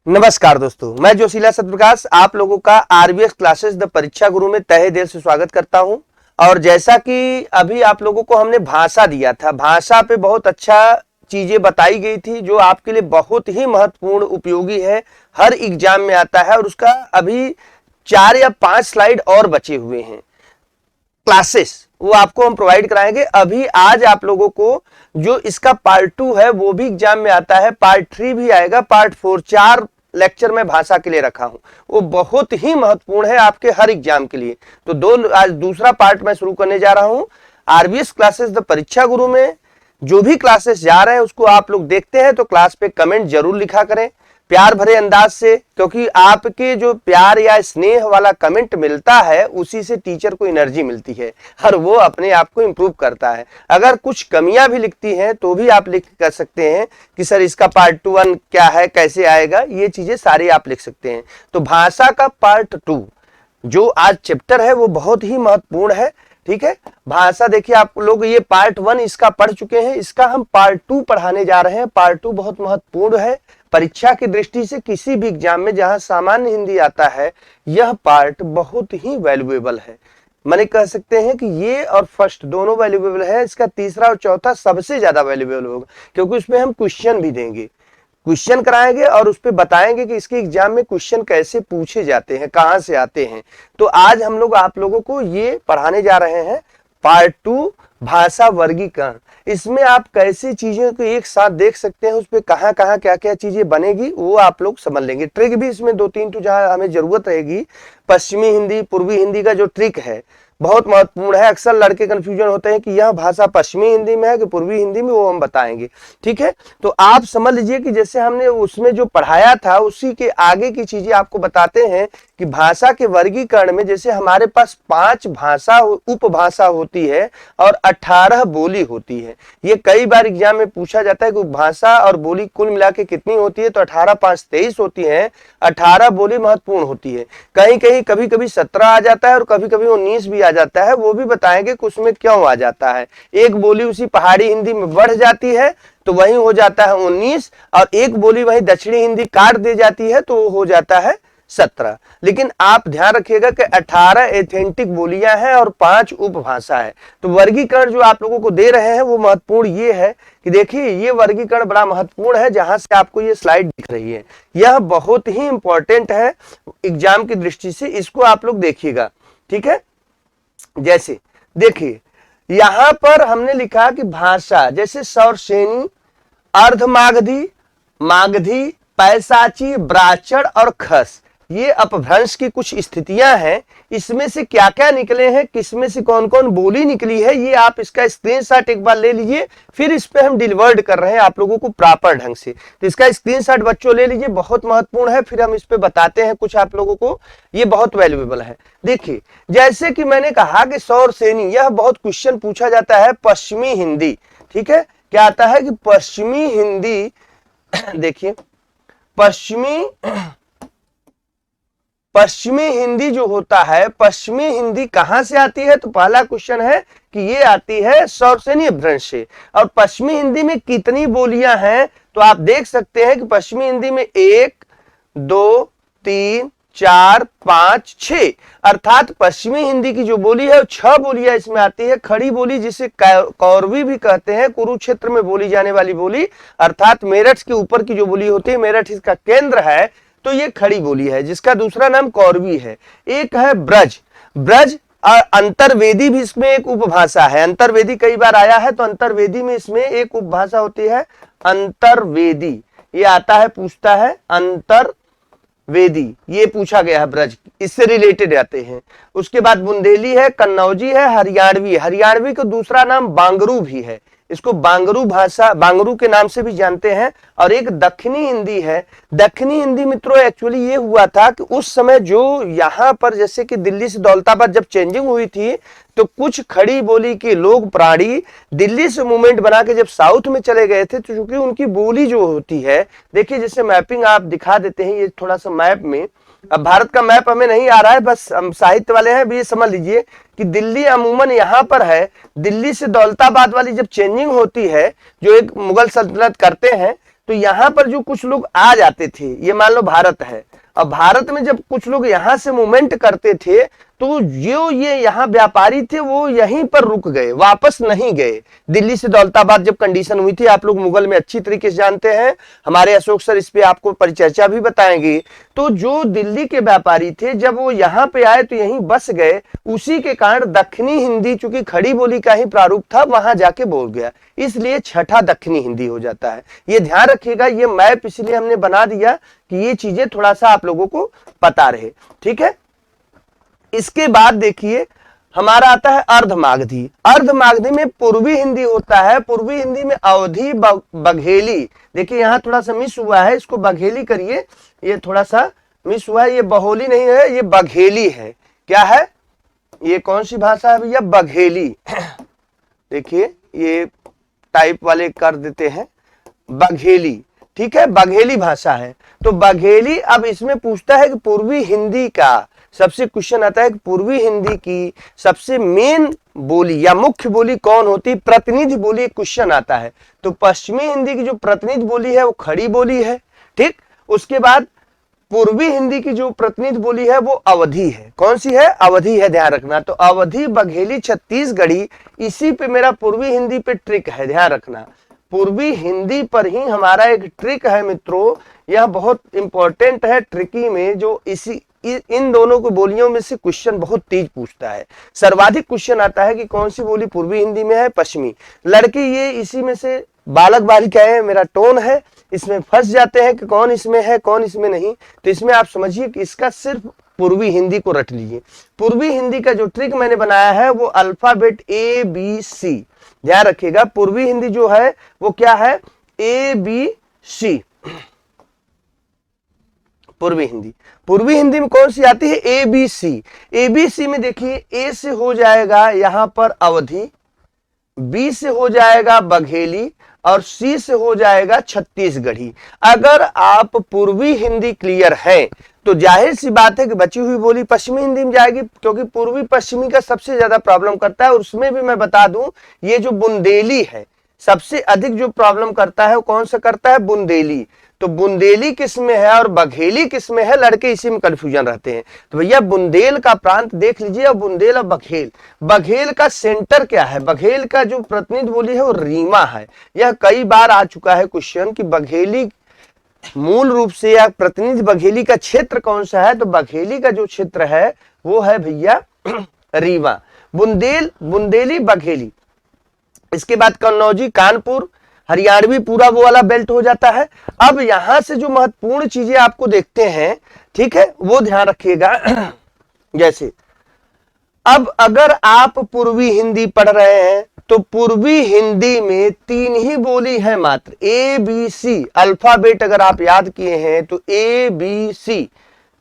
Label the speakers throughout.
Speaker 1: नमस्कार दोस्तों, मैं जोशीला सत्यप्रकाश आप लोगों का आरबीएस क्लासेस द परीक्षा गुरु में तहे दिल से स्वागत करता हूं। और जैसा कि अभी आप लोगों को हमने भाषा दिया था, भाषा पे बहुत अच्छा चीजें बताई गई थी जो आपके लिए बहुत ही महत्वपूर्ण उपयोगी है, हर एग्जाम में आता है। और उसका अभी 4 या 5 स्लाइड और बचे हुए हैं क्लासेस, वो आपको हम प्रोवाइड कराएंगे। अभी आज आप लोगों को जो इसका पार्ट 2 है वो भी एग्जाम में आता है, पार्ट 3 भी आएगा, पार्ट 4, 4 लेक्चर में भाषा के लिए रखा हूं, वो बहुत ही महत्वपूर्ण है आपके हर एग्जाम के लिए। तो आज दूसरा पार्ट मैं शुरू करने जा रहा हूं आरबीएस क्लासेस द परीक्षा गुरु में। जो भी क्लासेस जा रहे हैं उसको आप लोग देखते हैं तो क्लास पे कमेंट जरूर लिखा करें प्यार भरे अंदाज से, क्योंकि आपके जो प्यार या स्नेह वाला कमेंट मिलता है उसी से टीचर को एनर्जी मिलती है और वो अपने आप को इंप्रूव करता है। अगर कुछ कमियां भी लिखती हैं तो भी आप लिख कर सकते हैं कि सर इसका पार्ट 1 क्या है, कैसे आएगा, ये चीजें सारी आप लिख सकते हैं। तो भाषा का पार्ट 2 जो आज चैप्टर है वो बहुत ही महत्वपूर्ण है। ठीक है, भाषा देखिए आप लोग ये पार्ट 1 इसका पढ़ चुके हैं, इसका हम पार्ट 2 पढ़ाने जा रहे हैं। पार्ट 2 बहुत महत्वपूर्ण है परीक्षा की दृष्टि से। किसी भी एग्जाम में जहां सामान्य हिंदी आता है यह पार्ट बहुत ही वैल्यूएबल है। माने कह सकते हैं कि ये और फर्स्ट दोनों वैल्यूएबल है, इसका तीसरा और चौथा सबसे ज्यादा वैल्यूएबल होगा, क्योंकि उसमें हम क्वेश्चन भी देंगे, क्वेश्चन कराएंगे और उस पर बताएंगे कि इसके एग्जाम में क्वेश्चन कैसे पूछे जाते हैं, कहां से आते हैं। तो आज हम लोग आप लोगों को ये पढ़ाने जा रहे हैं पार्ट 2 भाषा वर्गीकरण। इसमें आप कैसी चीजों को एक साथ देख सकते हैं, उस पर कहां कहां क्या क्या चीजें बनेगी वो आप लोग समझ लेंगे। ट्रिक भी इसमें 2-3 तो जहां हमें जरूरत रहेगी। पश्चिमी हिंदी, पूर्वी हिंदी का जो ट्रिक है बहुत महत्वपूर्ण है। अक्सर लड़के कंफ्यूजन होते हैं कि यह भाषा पश्चिमी हिंदी में है कि पूर्वी हिंदी में, वो हम बताएंगे। ठीक है, तो आप समझ लीजिए कि जैसे हमने उसमें जो पढ़ाया था उसी के आगे की चीजें आपको बताते हैं कि भाषा के वर्गीकरण में जैसे हमारे पास 5 भाषा उपभाषा होती है और 18 बोली होती है। ये कई बार एग्जाम में पूछा जाता है कि भाषा और बोली कुल मिला के कितनी होती है, तो 18 5 23 होती है। 18 बोली महत्वपूर्ण होती है। कहीं कहीं कभी कभी 17 आ जाता है और कभी कभी 19 भी आ जाता है, वो भी बताएंगे कि उसमें क्यों आ जाता है। एक बोली उसी पहाड़ी हिंदी में बढ़ जाती है तो वही हो जाता है 19, और एक बोली वही दक्षिणी हिंदी काट दी जाती है तो वो हो जाता है 17। लेकिन आप ध्यान रखिएगा कि 18 एथेंटिक बोलियां हैं और 5 उपभाषा है। तो वर्गीकरण जो आप लोगों को दे रहे हैं वो महत्वपूर्ण ये है कि देखिए ये वर्गीकरण बड़ा महत्वपूर्ण है, जहां से आपको ये स्लाइड दिख रही है यह बहुत ही इंपॉर्टेंट है एग्जाम की दृष्टि से, इसको आप लोग देखिएगा। ठीक है, जैसे देखिए यहां पर हमने लिखा कि भाषा जैसे सौरसेनी, अर्धमागधी, मागधी, पैसाची, ब्राह्मण और खस, ये अपभ्रंश की कुछ स्थितियां हैं। इसमें से क्या क्या निकले हैं, किसमें से कौन कौन बोली निकली है, ये आप इसका स्क्रीनशॉट एक बार ले लीजिए। फिर इस पे हम डिलीवर्ड कर रहे हैं आप लोगों को प्रॉपर ढंग से, तो इसका स्क्रीनशॉट बच्चों ले लीजिए, बहुत महत्वपूर्ण है। फिर हम इस पे बताते हैं कुछ आप लोगों को, ये बहुत वैल्यूएबल है। देखिए जैसे कि मैंने कहा कि सौरसेनी, यह बहुत क्वेश्चन पूछा जाता है पश्चिमी हिंदी। ठीक है, क्या आता है कि पश्चिमी हिंदी देखिए पश्चिमी हिंदी जो होता है, पश्चिमी हिंदी कहां से आती है, तो पहला क्वेश्चन है कि ये आती है सौरसेनी अपभ्रंश से। और पश्चिमी हिंदी में कितनी बोलियां हैं, तो आप देख सकते हैं कि पश्चिमी हिंदी में 1 2 3 4 5 6, अर्थात पश्चिमी हिंदी की जो बोली है 6 बोलियां इसमें आती है। खड़ी बोली जिसे कौरवी भी कहते हैं, कुरुक्षेत्र में बोली जाने वाली बोली, अर्थात मेरठ के ऊपर की जो बोली होती है, मेरठ इसका केंद्र है, तो ये खड़ी बोली है जिसका दूसरा नाम कौरवी है। एक है ब्रज, ब्रज और अंतर्वेदी भी इसमें एक उपभाषा है। अंतर्वेदी कई बार आया है, तो अंतर्वेदी में इसमें एक उपभाषा होती है अंतर्वेदी, ये आता है पूछता है अंतर्वेदी, ये पूछा गया है ब्रज, इससे रिलेटेड आते हैं। उसके बाद बुंदेली है, कन्नौजी है, हरियाणवी, हरियाणवी का दूसरा नाम बांगरू भी है, इसको बांगरू भाषा, बांगरू के नाम से भी जानते हैं। और एक दक्षिणी हिंदी है। दक्षिणी हिंदी मित्रों एक्चुअली ये हुआ था कि उस समय जो यहाँ पर जैसे कि दिल्ली से दौलताबाद जब चेंजिंग हुई थी, तो कुछ खड़ी बोली के लोग प्राणी दिल्ली से मूवमेंट बना के जब साउथ में चले गए थे, तो चूंकि उनकी बोली जो होती है, देखिए जैसे मैपिंग आप दिखा देते हैं, ये थोड़ा सा मैप में, अब भारत का मैप हमें नहीं आ रहा है, बस हम साहित्य वाले हैं, ये समझ लीजिए कि दिल्ली अमूमन यहाँ पर है। दिल्ली से दौलताबाद वाली जब चेंजिंग होती है, जो एक मुगल सल्तनत करते हैं, तो यहाँ पर जो कुछ लोग आ जाते थे, ये मान लो भारत है, अब भारत में जब कुछ लोग यहाँ से मूवमेंट करते थे तो जो ये यहाँ व्यापारी थे वो यहीं पर रुक गए, वापस नहीं गए। दिल्ली से दौलताबाद जब कंडीशन हुई थी, आप लोग मुगल में अच्छी तरीके से जानते हैं, हमारे अशोक सर इस पे आपको परिचर्चा भी बताएंगे। तो जो दिल्ली के व्यापारी थे जब वो यहाँ पे आए तो यहीं बस गए, उसी के कारण दक्षिणी हिंदी चूंकि खड़ी बोली का ही प्रारूप था वहां जाके बोल गया, इसलिए छठा दक्षिणी हिंदी हो जाता है। ये ध्यान रखिएगा, ये मैप इसलिए हमने बना दिया कि ये चीजें थोड़ा सा आप लोगों को पता रहे, ठीक है। इसके बाद देखिए हमारा आता है अर्धमागधी। अर्धमागधी में पूर्वी हिंदी होता है, पूर्वी हिंदी में अवधी बघेली, देखिए यहां थोड़ा सा मिस हुआ है, इसको बघेली करिए, ये थोड़ा सा मिस हुआ है, ये बहोली नहीं है, ये बघेली है। क्या है, ये कौन सी भाषा है भैया, बघेली। देखिए ये टाइप वाले कर देते हैं, बघेली, ठीक है, बघेली भाषा है। तो बघेली, अब इसमें पूछता है कि पूर्वी हिंदी का सबसे क्वेश्चन आता है कि पूर्वी हिंदी की सबसे मेन बोली या मुख्य बोली कौन होती है, प्रतिनिधि बोली क्वेश्चन आता है। तो पश्चिमी हिंदी की जो प्रतिनिधि बोली है वो खड़ी बोली है, ठीक। उसके बाद पूर्वी हिंदी की जो प्रतिनिधि बोली है वो अवधी है। कौन सी है, अवधी है, ध्यान रखना। तो अवधी, बघेली, छत्तीसगढ़ी, इसी पे मेरा पूर्वी हिंदी पे ट्रिक है, ध्यान रखना। पूर्वी हिंदी पर ही हमारा एक ट्रिक है मित्रों, यह बहुत इंपॉर्टेंट है। ट्रिकी में जो इन दोनों की बोलियों में से क्वेश्चन बहुत तेज पूछता है। सर्वाधिक क्वेश्चन आता है कि कौन सी बोली पूर्वी हिंदी में है, पश्चिमी। लड़के ये इसी में से बालक बालिकाएं, मेरा टोन है, इसमें फंस जाते हैं कि कौन इसमें है कौन इसमें नहीं। तो इसमें आप समझिए कि इसका सिर्फ पूर्वी हिंदी को रट लीजिए। पूर्वी हिंदी का जो ट्रिक मैंने बनाया है वो अल्फाबेट ABC, ध्यान रखिएगा। पूर्वी हिंदी जो है वो क्या है, ABC। पूर्वी हिंदी, पूर्वी हिंदी में कौन सी आती है, ABC। ABC में देखिए A से हो जाएगा यहां पर अवधी, B से हो जाएगा बघेली और C से हो जाएगा छत्तीसगढ़ी। अगर आप पूर्वी हिंदी क्लियर है तो जाहिर सी बात है कि बची हुई बोली पश्चिमी हिंदी में जाएगी, क्योंकि पूर्वी पश्चिमी का सबसे ज्यादा प्रॉब्लम करता है। और उसमें भी मैं बता दूं, ये जो बुंदेली है सबसे अधिक जो प्रॉब्लम करता है वो कौन सा करता है, बुंदेली। तो बुंदेली किस में है और बघेली किस में है, लड़के इसी में कंफ्यूजन रहते हैं। तो भैया बुंदेल का प्रांत देख लीजिए, और बुंदेल और बघेल, बघेल का सेंटर क्या है, बघेल का जो प्रतिनिधि बोली है वो रीवा है। यह कई बार आ चुका है क्वेश्चन कि बघेली मूल रूप से या प्रतिनिधि बघेली का क्षेत्र कौन सा है, तो बघेली का जो क्षेत्र है वो है भैया रीवा। बुंदेल, बुंदेली, बघेली। इसके बाद कन्नौजी, कानपुर, हरियाणवी पूरा वो वाला बेल्ट हो जाता है। अब यहां से जो महत्वपूर्ण चीजें आपको देखते हैं, ठीक है, वो ध्यान रखिएगा। जैसे अब अगर आप पूर्वी हिंदी पढ़ रहे हैं तो पूर्वी हिंदी में 3 ही बोली है मात्र, ABC। अल्फाबेट अगर आप याद किए हैं तो ABC,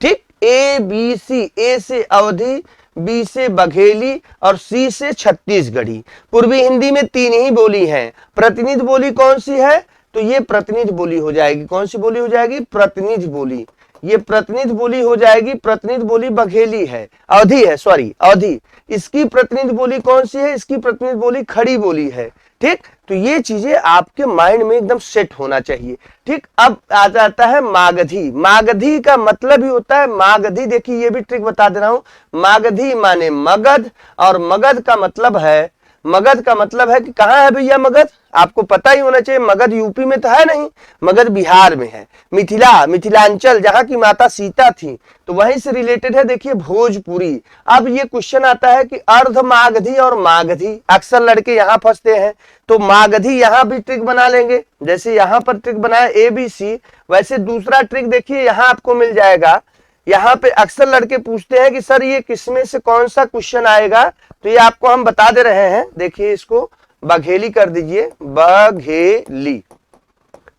Speaker 1: ठीक, ABC। A से अवधी, B से बघेली और C से छत्तीसगढ़ी। पूर्वी हिंदी में 3 ही बोली है। प्रतिनिधि बोली कौन सी है, तो ये प्रतिनिधि बोली हो जाएगी। कौन सी बोली हो जाएगी, प्रतिनिधि बोली। ये प्रतिनिधि बोली हो जाएगी। प्रतिनिधि बोली बघेली है, अवधी है, सॉरी अवधी। इसकी प्रतिनिधि बोली कौन सी है, इसकी प्रतिनिधि बोली खड़ी बोली है, ठीक। तो ये चीजें आपके माइंड में एकदम सेट होना चाहिए, ठीक। अब आ जाता है मागधी। मागधी का मतलब ही होता है, मागधी देखिए ये भी ट्रिक बता दे रहा हूं। मागधी माने मगध, और मगध का मतलब है, मगध का मतलब है कि कहां है भैया मगध, आपको पता ही होना चाहिए। मगध यूपी में तो है नहीं, मगध बिहार में है। मिथिला, मिथिलांचल, जहां की माता सीता थी, तो वहीं से रिलेटेड है। देखिए भोजपुरी। अब ये क्वेश्चन आता है कि अर्ध मागधी और मागधी, अक्सर लड़के यहां फंसते हैं। तो मागधी यहां भी ट्रिक बना लेंगे, जैसे यहां पर ट्रिक बनाया ABC, वैसे दूसरा ट्रिक देखिए यहां आपको मिल जाएगा। यहाँ पे अक्सर लड़के पूछते हैं कि सर ये किसमें से कौन सा क्वेश्चन आएगा, तो ये आपको हम बता दे रहे हैं। देखिए इसको बघेली कर दीजिए, बघेली,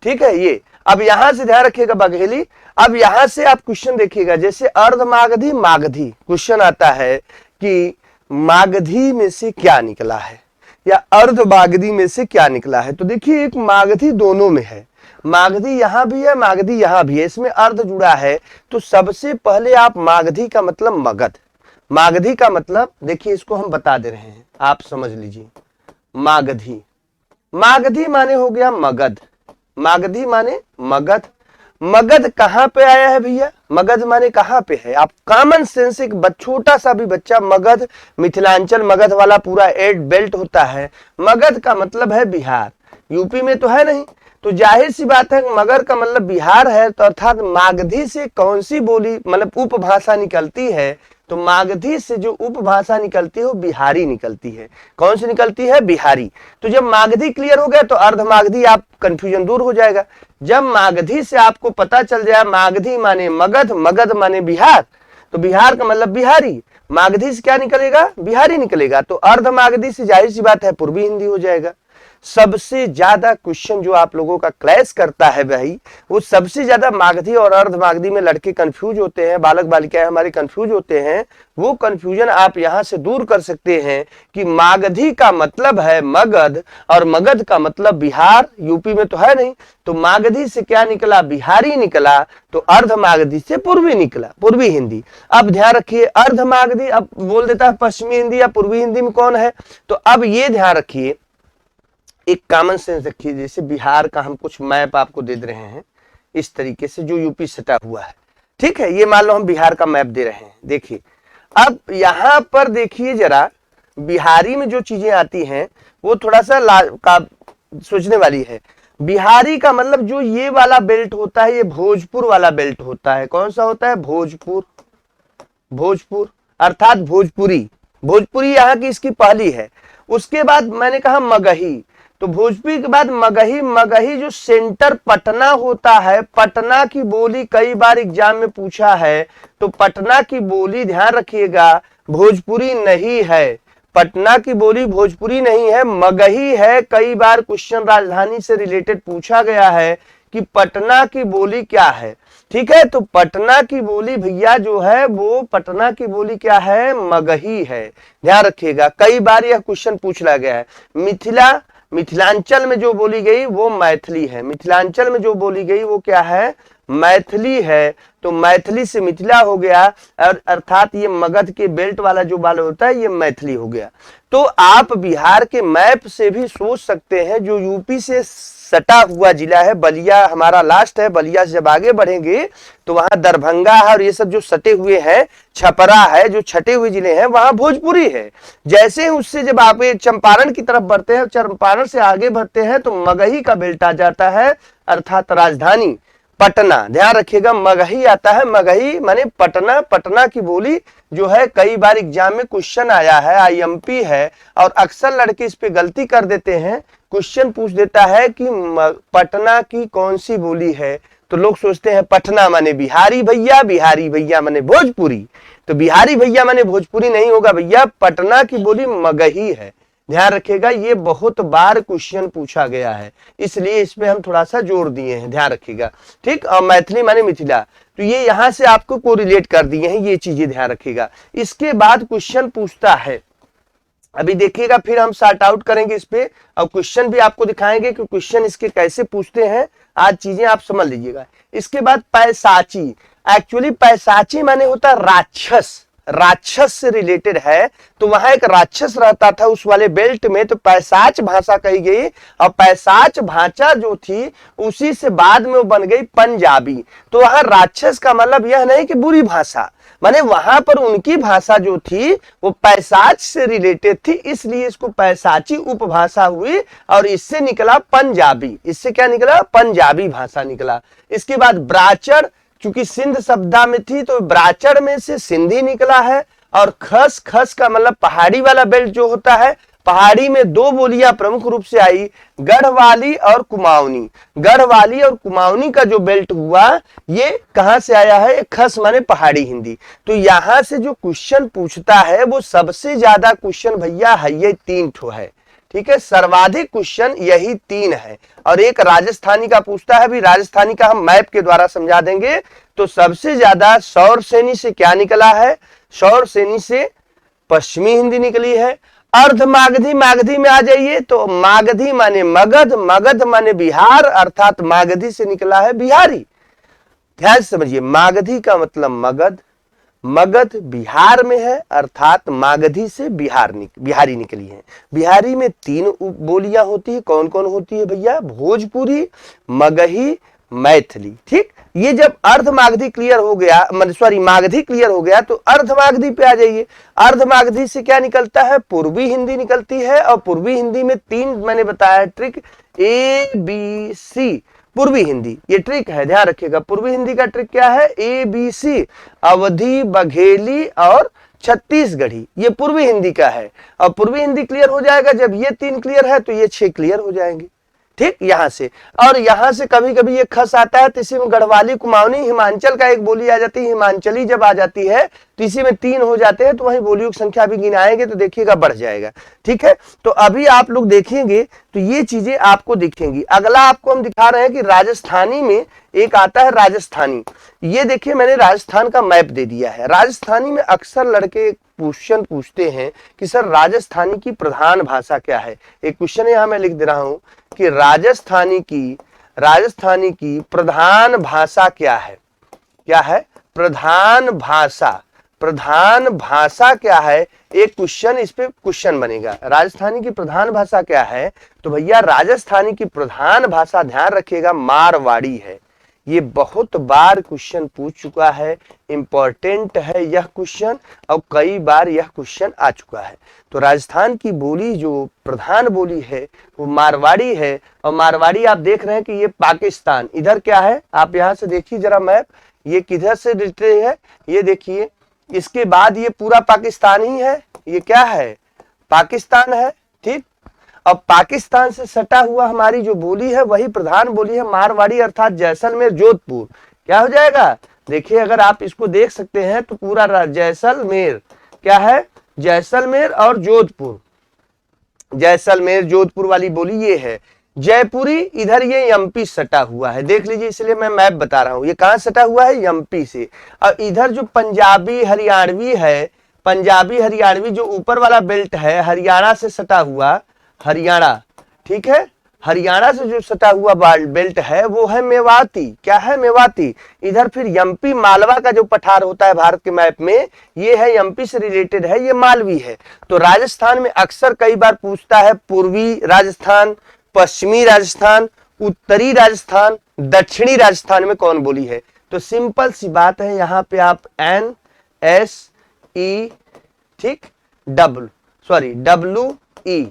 Speaker 1: ठीक है। ये अब यहां से ध्यान रखिएगा बघेली। अब यहां से आप क्वेश्चन देखिएगा, जैसे अर्ध मागधी, मागधी, क्वेश्चन आता है कि मागधी में से क्या निकला है या अर्ध मागधी में से क्या निकला है। तो देखिए एक मागधी दोनों में है, मागधी यहां भी है, मागधी यहां भी है, इसमें अर्ध जुड़ा है। तो सबसे पहले आप मागधी का मतलब मगध, मागधी का मतलब देखिए इसको हम बता दे रहे हैं, आप समझ लीजिए। मागधी, मागधी माने हो गया मगध, मागधी माने मगध। मगध कहाँ पे आया है भैया? मगध माने कहाँ पे है? आप कॉमन सेंस, एक छोटा सा भी बच्चा, मगध मिथिलांचल, मगध वाला पूरा 8 बेल्ट होता है। मगध का मतलब है बिहार, यूपी में तो है नहीं, तो जाहिर सी बात है मगध का मतलब बिहार है। तो अर्थात मागधी से कौन सी बोली मतलब उपभाषा निकलती है? तो मागधी से जो उपभाषा निकलती है वो बिहारी निकलती है। कौन सी निकलती है? बिहारी। तो जब मागधी क्लियर हो गया तो अर्ध मागधी आप कंफ्यूजन दूर हो जाएगा। जब मागधी से आपको पता चल जाए मागधी माने मगध, मगध माने बिहार, तो बिहार का मतलब बिहारी, मागधी से क्या निकलेगा? बिहारी निकलेगा। तो अर्ध मागधी से जाहिर सी बात है पूर्वी हिंदी हो जाएगा। सबसे ज्यादा क्वेश्चन जो आप लोगों का क्लैश करता है भाई, वो सबसे ज्यादा मागधी और अर्ध मागधी में लड़के कंफ्यूज होते हैं, बालक बालिकाएं हमारे कंफ्यूज होते हैं। वो कंफ्यूजन आप यहां से दूर कर सकते हैं कि मागधी का मतलब है मगध और मगध का मतलब बिहार, यूपी में तो है नहीं, तो मागधी से क्या निकला? बिहारी निकला। तो अर्ध मागधी से पूर्वी निकला, पूर्वी हिंदी। अब ध्यान रखिए, अर्ध मागधी अब बोल देता है पश्चिमी हिंदी या पूर्वी हिंदी में कौन है? तो अब ये ध्यान रखिए, एक कॉमन सेंस रखिए, जैसे बिहार का हम कुछ मैप आपको दे रहे हैं इस तरीके से, जो यूपी सटा हुआ है, ठीक है, ये मान लो हम बिहार का मैप दे रहे हैं। देखिए अब यहां पर देखिए जरा, बिहारी में जो चीजें आती हैं वो थोड़ा सा सोचने वाली है। बिहारी का मतलब जो ये वाला बेल्ट होता है, ये भोजपुर वाला बेल्ट होता है। कौन सा होता है? भोजपुर, भोजपुर अर्थात भोजपुरी। भोजपुरी यहाँ की इसकी पहली है। उसके बाद मैंने कहा मगही, तो भोजपुरी के बाद मगही। मगही जो सेंटर पटना होता है, पटना की बोली कई बार एग्जाम में पूछा है, तो पटना की बोली ध्यान रखिएगा भोजपुरी नहीं है, पटना की बोली भोजपुरी नहीं है, मगही है। कई बार क्वेश्चन राजधानी से रिलेटेड पूछा गया है कि पटना की बोली क्या है, ठीक है, तो पटना की बोली भैया जो है वो पटना की बोली क्या है? मगही है। ध्यान रखिएगा कई बार यह क्वेश्चन पूछा गया है। मिथिला, मिथिलांचल में जो बोली गई वो मैथिली है, मिथिलांचल में जो बोली गई वो क्या है? मैथिली है। तो मैथिली से मिथिला हो गया, और अर्थात ये मगध के बेल्ट वाला जो बाल होता है ये मैथिली हो गया। तो आप बिहार के मैप से भी सोच सकते हैं, जो यूपी से सटा हुआ जिला है, बलिया हमारा लास्ट है, बलिया से जब आगे बढ़ेंगे तो वहां दरभंगा है और ये सब जो सटे हुए हैं, छपरा है, जो छटे हुए जिले हैं वहां भोजपुरी है। जैसे ही उससे जब आप चंपारण की तरफ बढ़ते हैं, चंपारण से आगे बढ़ते हैं तो मगही का बेल्ट आ जाता है, अर्थात राजधानी पटना। ध्यान रखिएगा मगही आता है, मगही माने पटना। पटना की बोली जो है कई बार एग्जाम में क्वेश्चन आया है, आईएमपी है, और अक्सर लड़के इस पे गलती कर देते हैं। क्वेश्चन पूछ देता है कि पटना की कौन सी बोली है, तो लोग सोचते हैं पटना माने बिहारी भैया, बिहारी भैया माने भोजपुरी, तो बिहारी भैया माने भोजपुरी नहीं होगा भैया, पटना की बोली मगही है। ध्यान रखिएगा ये बहुत बार क्वेश्चन पूछा गया है, इसलिए इसमें हम थोड़ा सा जोड़ दिए हैं, ध्यान रखिएगा, ठीक। और मैथिली माने मिथिला, तो ये यहां से आपको कोरिलेट कर दिए हैं, ये चीजें ध्यान रखिएगा। इसके बाद क्वेश्चन पूछता है, अभी देखिएगा फिर हम सॉर्ट आउट करेंगे इस पे, और क्वेश्चन भी आपको दिखाएंगे कि क्वेश्चन इसके कैसे पूछते हैं, आज चीजें आप समझ लीजिएगा। इसके बाद पैसाची, एक्चुअली पैसाची माने होता है राक्षस, राक्षस से रिलेटेड है, तो वहां एक राक्षस रहता था उस वाले बेल्ट में, तो पैसाच भाषा कही गई, और पैसाच भाषा जो थी उसी से बाद में वो बन गई पंजाबी। तो वहां राक्षस का मतलब यह नहीं कि बुरी भाषा, माने वहां पर उनकी भाषा जो थी वो पैसाच से रिलेटेड थी, इसलिए इसको पैसाची उपभाषा हुई, और इससे निकला पंजाबी। इससे क्या निकला? पंजाबी भाषा निकला। इसके बाद ब्राचड़, चूंकि सिंध सभ्यता में थी तो ब्राचड़ में से सिंधी निकला है। और खस, खस का मतलब पहाड़ी वाला बेल्ट जो होता है, पहाड़ी में दो बोलियां प्रमुख रूप से आई, गढ़वाली और कुमाऊनी। गढ़वाली और कुमाऊनी का जो बेल्ट हुआ ये कहां से आया है? खस माने पहाड़ी हिंदी। तो यहां से जो क्वेश्चन पूछता है वो सबसे ज्यादा क्वेश्चन भैया है ये 3 ठो है, ठीक है, सर्वाधिक क्वेश्चन यही 3 है। और एक राजस्थानी का पूछता है, भी राजस्थानी का हम मैप के द्वारा समझा देंगे। तो सबसे ज्यादा सौरसेनी से क्या निकला है? सौरसेनी से पश्चिमी हिंदी निकली है। अर्ध मागधी, मागधी में आ जाइए तो मागधी माने मगध, मगध माने बिहार, अर्थात मागधी से निकला है बिहारी। ध्यान से समझिए, मागधी का मतलब मगध, मगध बिहार में है, अर्थात मागधी से बिहारी निकली है। बिहारी में 3 बोलियां होती है, कौन कौन होती है भैया? भोजपुरी, मगही, मैथिली। ठीक, ये जब अर्धमागधी क्लियर हो गया, मागधी क्लियर हो गया तो अर्धमागधी पे आ जाइए। अर्धमागधी से क्या निकलता है? पूर्वी हिंदी निकलती है, और पूर्वी हिंदी में 3 मैंने बताया ट्रिक, ABC। पूर्वी हिंदी ये ट्रिक है, ध्यान रखिएगा। पूर्वी हिंदी का ट्रिक क्या है? ABC, अवधी, बघेली और छत्तीसगढ़ी, ये पूर्वी हिंदी का है। और पूर्वी हिंदी क्लियर हो जाएगा जब ये 3 क्लियर है तो ये 6 क्लियर हो जाएंगे। ठीक, यहां से, और यहां से कभी कभी ये खस आता है तो इसी में गढ़वाली, कुमाऊनी, हिमांचल का एक बोली आ जाती है। हिमांचली जब आ जाती है तो इसी में 3 हो जाते हैं, तो वही बोलियों की संख्या भी गिनाएंगे तो देखिएगा बढ़ जाएगा। ठीक है, तो अभी आप लोग देखेंगे तो ये चीजें आपको दिखेंगी। अगला आपको हम दिखा रहे हैं कि राजस्थानी में एक आता है राजस्थानी। ये देखिए मैंने राजस्थान का मैप दे दिया है। राजस्थानी में अक्सर लड़के क्वेश्चन पूछते हैं कि सर राजस्थानी की प्रधान भाषा क्या है। एक क्वेश्चन यहां मैं लिख दे रहा हूं कि राजस्थानी की प्रधान भाषा क्या है? क्या है? प्रधान भाषा क्या है? एक क्वेश्चन, इस पे क्वेश्चन बनेगा। राजस्थानी की प्रधान भाषा क्या है? तो भैया राजस्थानी की प्रधान भाषा, ध्यान रखिएगा, मारवाड़ी है। ये बहुत बार क्वेश्चन पूछ चुका है, इंपॉर्टेंट है यह क्वेश्चन, और कई बार यह क्वेश्चन आ चुका है। तो राजस्थान की बोली जो प्रधान बोली है वो मारवाड़ी है। और मारवाड़ी आप देख रहे हैं कि ये पाकिस्तान, इधर क्या है आप यहां से देखिए जरा मैप, ये किधर से रिलेटेड है, ये देखिए। इसके बाद ये पूरा पाकिस्तान ही है, ये क्या है? पाकिस्तान है। ठीक, अब पाकिस्तान से सटा हुआ हमारी जो बोली है वही प्रधान बोली है मारवाड़ी, अर्थात जैसलमेर, जोधपुर। क्या हो जाएगा? देखिए अगर आप इसको देख सकते हैं तो पूरा जैसलमेर क्या है? जैसलमेर और जोधपुर, जैसलमेर जोधपुर वाली बोली ये है। जयपुरी इधर ये एमपी सटा हुआ है, देख लीजिए, इसलिए मैं मैप बता रहा हूं। ये कहां सटा हुआ है? एमपी से। और इधर जो पंजाबी हरियाणवी है, पंजाबी हरियाणवी जो ऊपर वाला बेल्ट है, हरियाणा से सटा हुआ, हरियाणा, ठीक है, हरियाणा से जो सटा हुआ बेल्ट है वो है मेवाती। क्या है? मेवाती। इधर फिर एमपी मालवा का जो पठार होता है भारत के मैप में, ये है एमपी से रिलेटेड है, ये मालवी है। तो राजस्थान में अक्सर कई बार पूछता है पूर्वी राजस्थान, पश्चिमी राजस्थान, उत्तरी राजस्थान, दक्षिणी राजस्थान में कौन बोली है? तो सिंपल सी बात है, यहां पे आप NSE, ठीक, WE,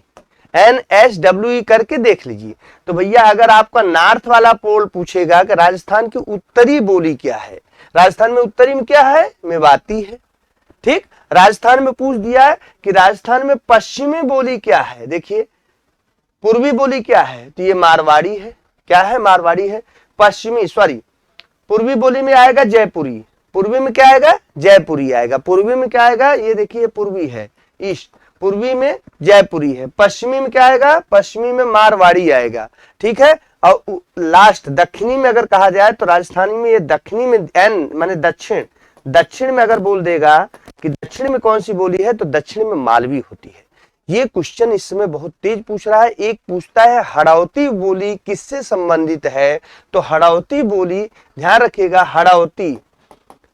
Speaker 1: NSWE करके देख लीजिए। तो भैया अगर आपका नॉर्थ वाला पोल पूछेगा कि राजस्थान की उत्तरी बोली क्या है, राजस्थान में उत्तरी में क्या है? मेवाती है। ठीक, राजस्थान में पूछ दिया है कि राजस्थान में पश्चिमी बोली क्या है, देखिए पूर्वी बोली क्या है, तो ये मारवाड़ी है। क्या है? मारवाड़ी है। पूर्वी बोली में आएगा जयपुरी, पूर्वी में क्या आएगा? जयपुरी आएगा। पूर्वी में क्या आएगा? ये देखिए पूर्वी है, ईस्ट, पूर्वी में जयपुरी है। पश्चिमी में क्या आएगा? पश्चिमी में मारवाड़ी आएगा। ठीक है, और लास्ट दक्षिणी में अगर कहा जाए तो राजस्थानी में ये दक्षिणी में एन माने दक्षिण, दक्षिण में अगर बोल देगा कि दक्षिण में कौन सी बोली है तो दक्षिण में मालवी होती है। ये क्वेश्चन इस समय बहुत तेज पूछ रहा है। एक पूछता है हड़ौती बोली किससे संबंधित है, तो हड़ौती बोली, ध्यान रखिएगा,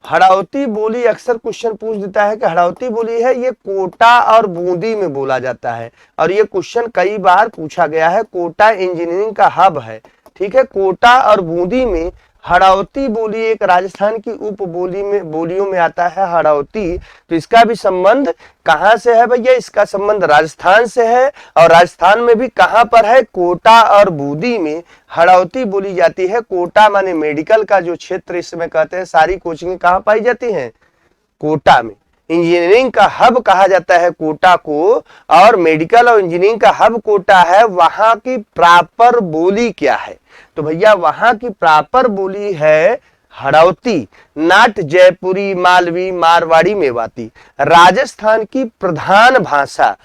Speaker 1: हड़ौती बोली अक्सर क्वेश्चन पूछ देता है कि हड़ौती बोली है, ये कोटा और बूंदी में बोला जाता है। और ये क्वेश्चन कई बार पूछा गया है। कोटा इंजीनियरिंग का हब है। ठीक है, कोटा और बूंदी में हड़ौती बोली एक राजस्थान की उप बोलियों में आता है हड़ौती। तो इसका भी संबंध कहां से है भैया? इसका संबंध राजस्थान से है। और राजस्थान में भी कहां पर है? कोटा और बूंदी में हड़ौती बोली जाती है। कोटा माने मेडिकल का जो क्षेत्र इस समय कहते हैं, सारी कोचिंग कहां पाई जाती हैं? कोटा में। इंजीनियरिंग का हब कहा जाता है कोटा को, और मेडिकल और इंजीनियरिंग का हब कोटा है। वहां की प्रॉपर बोली क्या है? तो भैया वहां की प्रॉपर बोली है हड़ौती, नाट जयपुरी, मालवी, मारवाड़ी, मेवाती। राजस्थान की प्रधान भाषा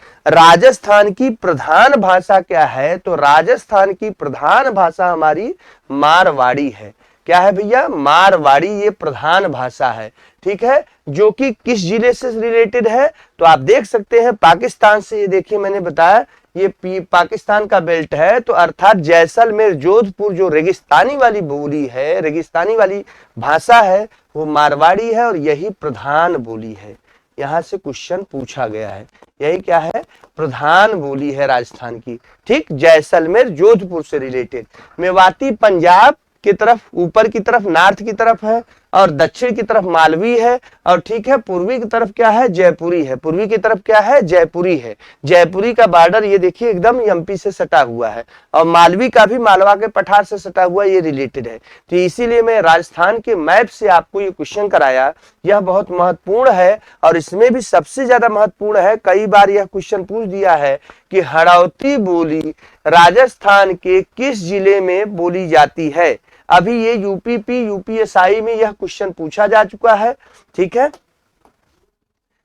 Speaker 1: क्या है? तो राजस्थान की प्रधान भाषा हमारी मारवाड़ी है। क्या है भैया? मारवाड़ी, ये प्रधान भाषा है। ठीक है, जो कि किस जिले से रिलेटेड है? तो आप देख सकते हैं पाकिस्तान से। ये देखिए मैंने बताया ये पाकिस्तान का बेल्ट है, तो अर्थात जैसलमेर जोधपुर जो रेगिस्तानी वाली बोली है, रेगिस्तानी वाली भाषा है, वो मारवाड़ी है और यही प्रधान बोली है। यहां से क्वेश्चन पूछा गया है, यही क्या है, प्रधान बोली है राजस्थान की। ठीक, जैसलमेर जोधपुर से रिलेटेड। मेवाती पंजाब की तरफ, ऊपर की तरफ नॉर्थ की तरफ है, और दक्षिण की तरफ मालवी है, और ठीक है पूर्वी की तरफ क्या है, जयपुरी है। पूर्वी की तरफ क्या है, जयपुरी है। जयपुरी का बॉर्डर ये देखिए एकदम एमपी से सटा हुआ है, और मालवी का भी मालवा के पठार से सटा हुआ, ये रिलेटेड है। तो इसीलिए मैं राजस्थान के मैप से आपको ये क्वेश्चन कराया। यह बहुत महत्वपूर्ण है, और इसमें भी सबसे ज्यादा महत्वपूर्ण है, कई बार यह क्वेश्चन पूछ दिया है कि हड़ौती बोली राजस्थान के किस जिले में बोली जाती है। अभी ये यूपीपी यूपीएसआई में यह क्वेश्चन पूछा जा चुका है। ठीक है,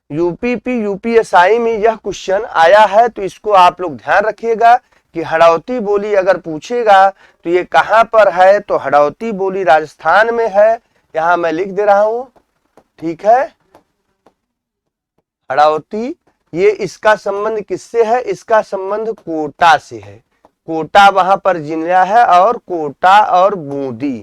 Speaker 1: यूपीपी यूपीएसआई में यह क्वेश्चन आया है, तो इसको आप लोग ध्यान रखिएगा कि हड़ौती बोली अगर पूछेगा तो ये कहां पर है, तो हड़ौती बोली राजस्थान में है। यहां मैं लिख दे रहा हूं। ठीक है, हड़ौती, ये इसका संबंध किससे है, इसका संबंध कोटा से है। कोटा वहां पर जिला है, और कोटा और बूंदी,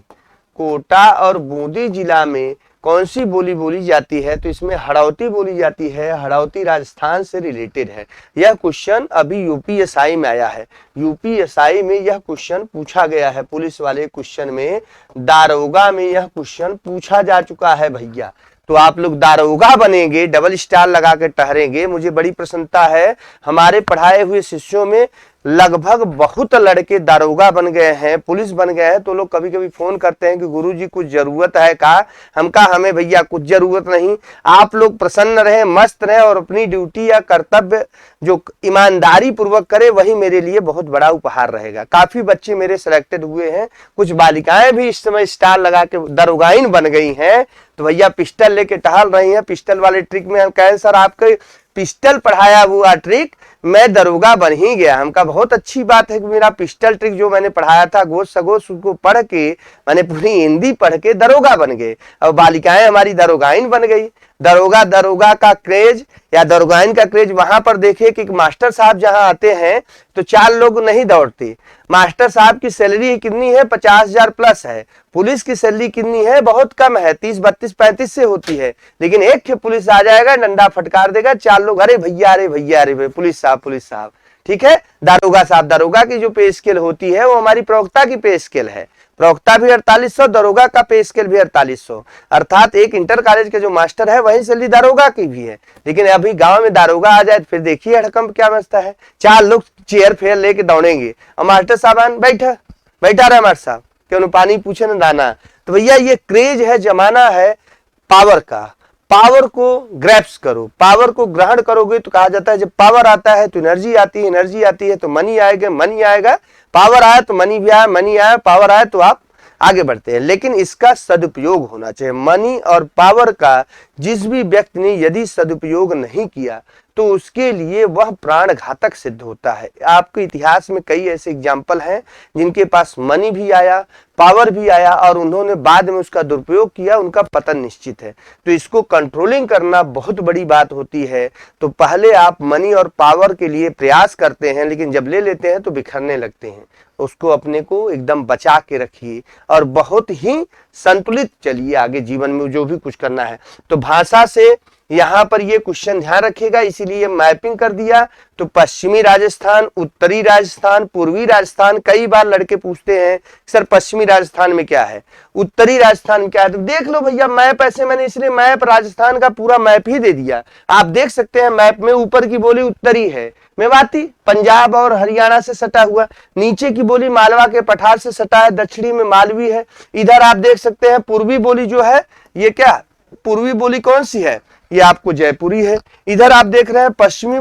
Speaker 1: कोटा और बूंदी जिला में कौन सी बोली बोली जाती है, तो इसमें हड़ौती बोली जाती है। हड़ौती राजस्थान से रिलेटेड है। यह क्वेश्चन अभी यूपीएसआई में आया है। यूपीएसआई में यह क्वेश्चन पूछा गया है, पुलिस वाले क्वेश्चन में, दारोगा में यह क्वेश्चन पूछा जा चुका है भैया। तो आप लोग दारोगा बनेंगे, डबल स्टार लगा के ठहरेंगे। मुझे बड़ी प्रसन्नता है, हमारे पढ़ाए हुए शिष्यों में लगभग बहुत लड़के दारोगा बन गए हैं, पुलिस बन गए हैं। तो लोग कभी कभी फोन करते हैं कि गुरुजी कुछ जरूरत है का। हम कहा हमें भैया कुछ जरूरत नहीं, आप लोग प्रसन्न रहे, मस्त रहे, और अपनी ड्यूटी या कर्तव्य जो ईमानदारी पूर्वक करे, वही मेरे लिए बहुत बड़ा उपहार रहेगा। काफी बच्चे मेरे सिलेक्टेड हुए हैं, कुछ बालिकाएं भी इस समय स्टार लगा के दारोगाइन बन गई हैं। तो भैया पिस्टल लेके टहल रही हैं। पिस्टल वाले ट्रिक में हम कहें सर आपके पिस्टल पढ़ाया हुआ ट्रिक मैं दरोगा बन ही गया। हमका बहुत अच्छी बात है कि मेरा पिस्टल ट्रिक जो मैंने पढ़ाया था गोश सगोश उसको पढ़ के मैंने पूरी हिंदी पढ़ के दरोगा बन गए, और बालिकाएं हमारी दरोगाइन बन गई। दरोगा का क्रेज या दरोगाइन का क्रेज वहां पर देखिए कि मास्टर साहब जहां आते हैं तो 4 लोग नहीं दौड़ते। मास्टर साहब की सैलरी कितनी है, 50,000 प्लस है। पुलिस की सैलरी कितनी है, बहुत कम है, 30, 32, 35 से होती है। लेकिन एक पुलिस आ जाएगा, डंडा फटकार देगा, 4 लोग अरे भैया अरे भैया अरे भैया पुलिस साहब। ठीक है, दारोगा साहब, दारोगा की जो पे स्केल होती है वो हमारी प्रवक्ता की पे स्केल है। प्रवक्ता भी 4800, दरोगा का पे स्केल भी 4800। अर्थात एक इंटर कॉलेज के जो मास्टर है वही सैलरी दारोगा की भी है। लेकिन अभी गांव में दारोगा आ जाए तो फिर देखिए हड़कंप क्या मचता है। 4 लोग चेयर फेयर लेके दौड़ेंगे, और मास्टर साहब बैठा रहे मास्टर साहब, क्यों पानी पूछे ना दाना। तो भैया ये क्रेज है, जमाना है पावर का। पावर को ग्रैप्स करो, पावर को ग्रहण करोगे तो कहा जाता है जब पावर आता है तो एनर्जी आती है, एनर्जी आती है तो मनी आएगा, पावर आया तो मनी भी आया, मनी आया पावर आया तो आप आगे बढ़ते हैं। लेकिन इसका सदुपयोग होना चाहिए। मनी और पावर का जिस भी व्यक्ति ने यदि सदुपयोग नहीं किया तो उसके लिए वह प्राण घातक सिद्ध होता है। आपके इतिहास में कई ऐसे एग्जाम्पल हैं जिनके पास मनी भी आया, पावर भी आया, और उन्होंने बाद में उसका दुरुपयोग किया, उनका पतन निश्चित है। तो इसको कंट्रोलिंग करना बहुत बड़ी बात होती है। तो पहले आप मनी और पावर के लिए प्रयास करते हैं, लेकिन जब ले लेते हैं तो बिखरने लगते हैं। उसको अपने को एकदम बचा के रखिए और बहुत ही संतुलित चलिए आगे जीवन में जो भी कुछ करना है। तो भाषा से यहां पर ये क्वेश्चन ध्यान रखिएगा, इसीलिए मैपिंग कर दिया। तो पश्चिमी राजस्थान, उत्तरी राजस्थान, पूर्वी राजस्थान, कई बार लड़के पूछते हैं सर पश्चिमी राजस्थान में क्या है, उत्तरी राजस्थान में क्या है। तो देख लो भैया मैप, ऐसे मैंने इसलिए मैप राजस्थान का पूरा मैप ही दे दिया। आप देख सकते हैं मैप में ऊपर की बोली उत्तरी है, मेवाती पंजाब और हरियाणा से सटा हुआ, नीचे की बोली मालवा के पठार से सटा है, दक्षिणी में मालवी है। इधर आप देख सकते हैं पूर्वी बोली जो है ये क्या, पूर्वी बोली कौन सी है, ये आपको जयपुरी है। इधर आप देख रहे हैं पश्चिमी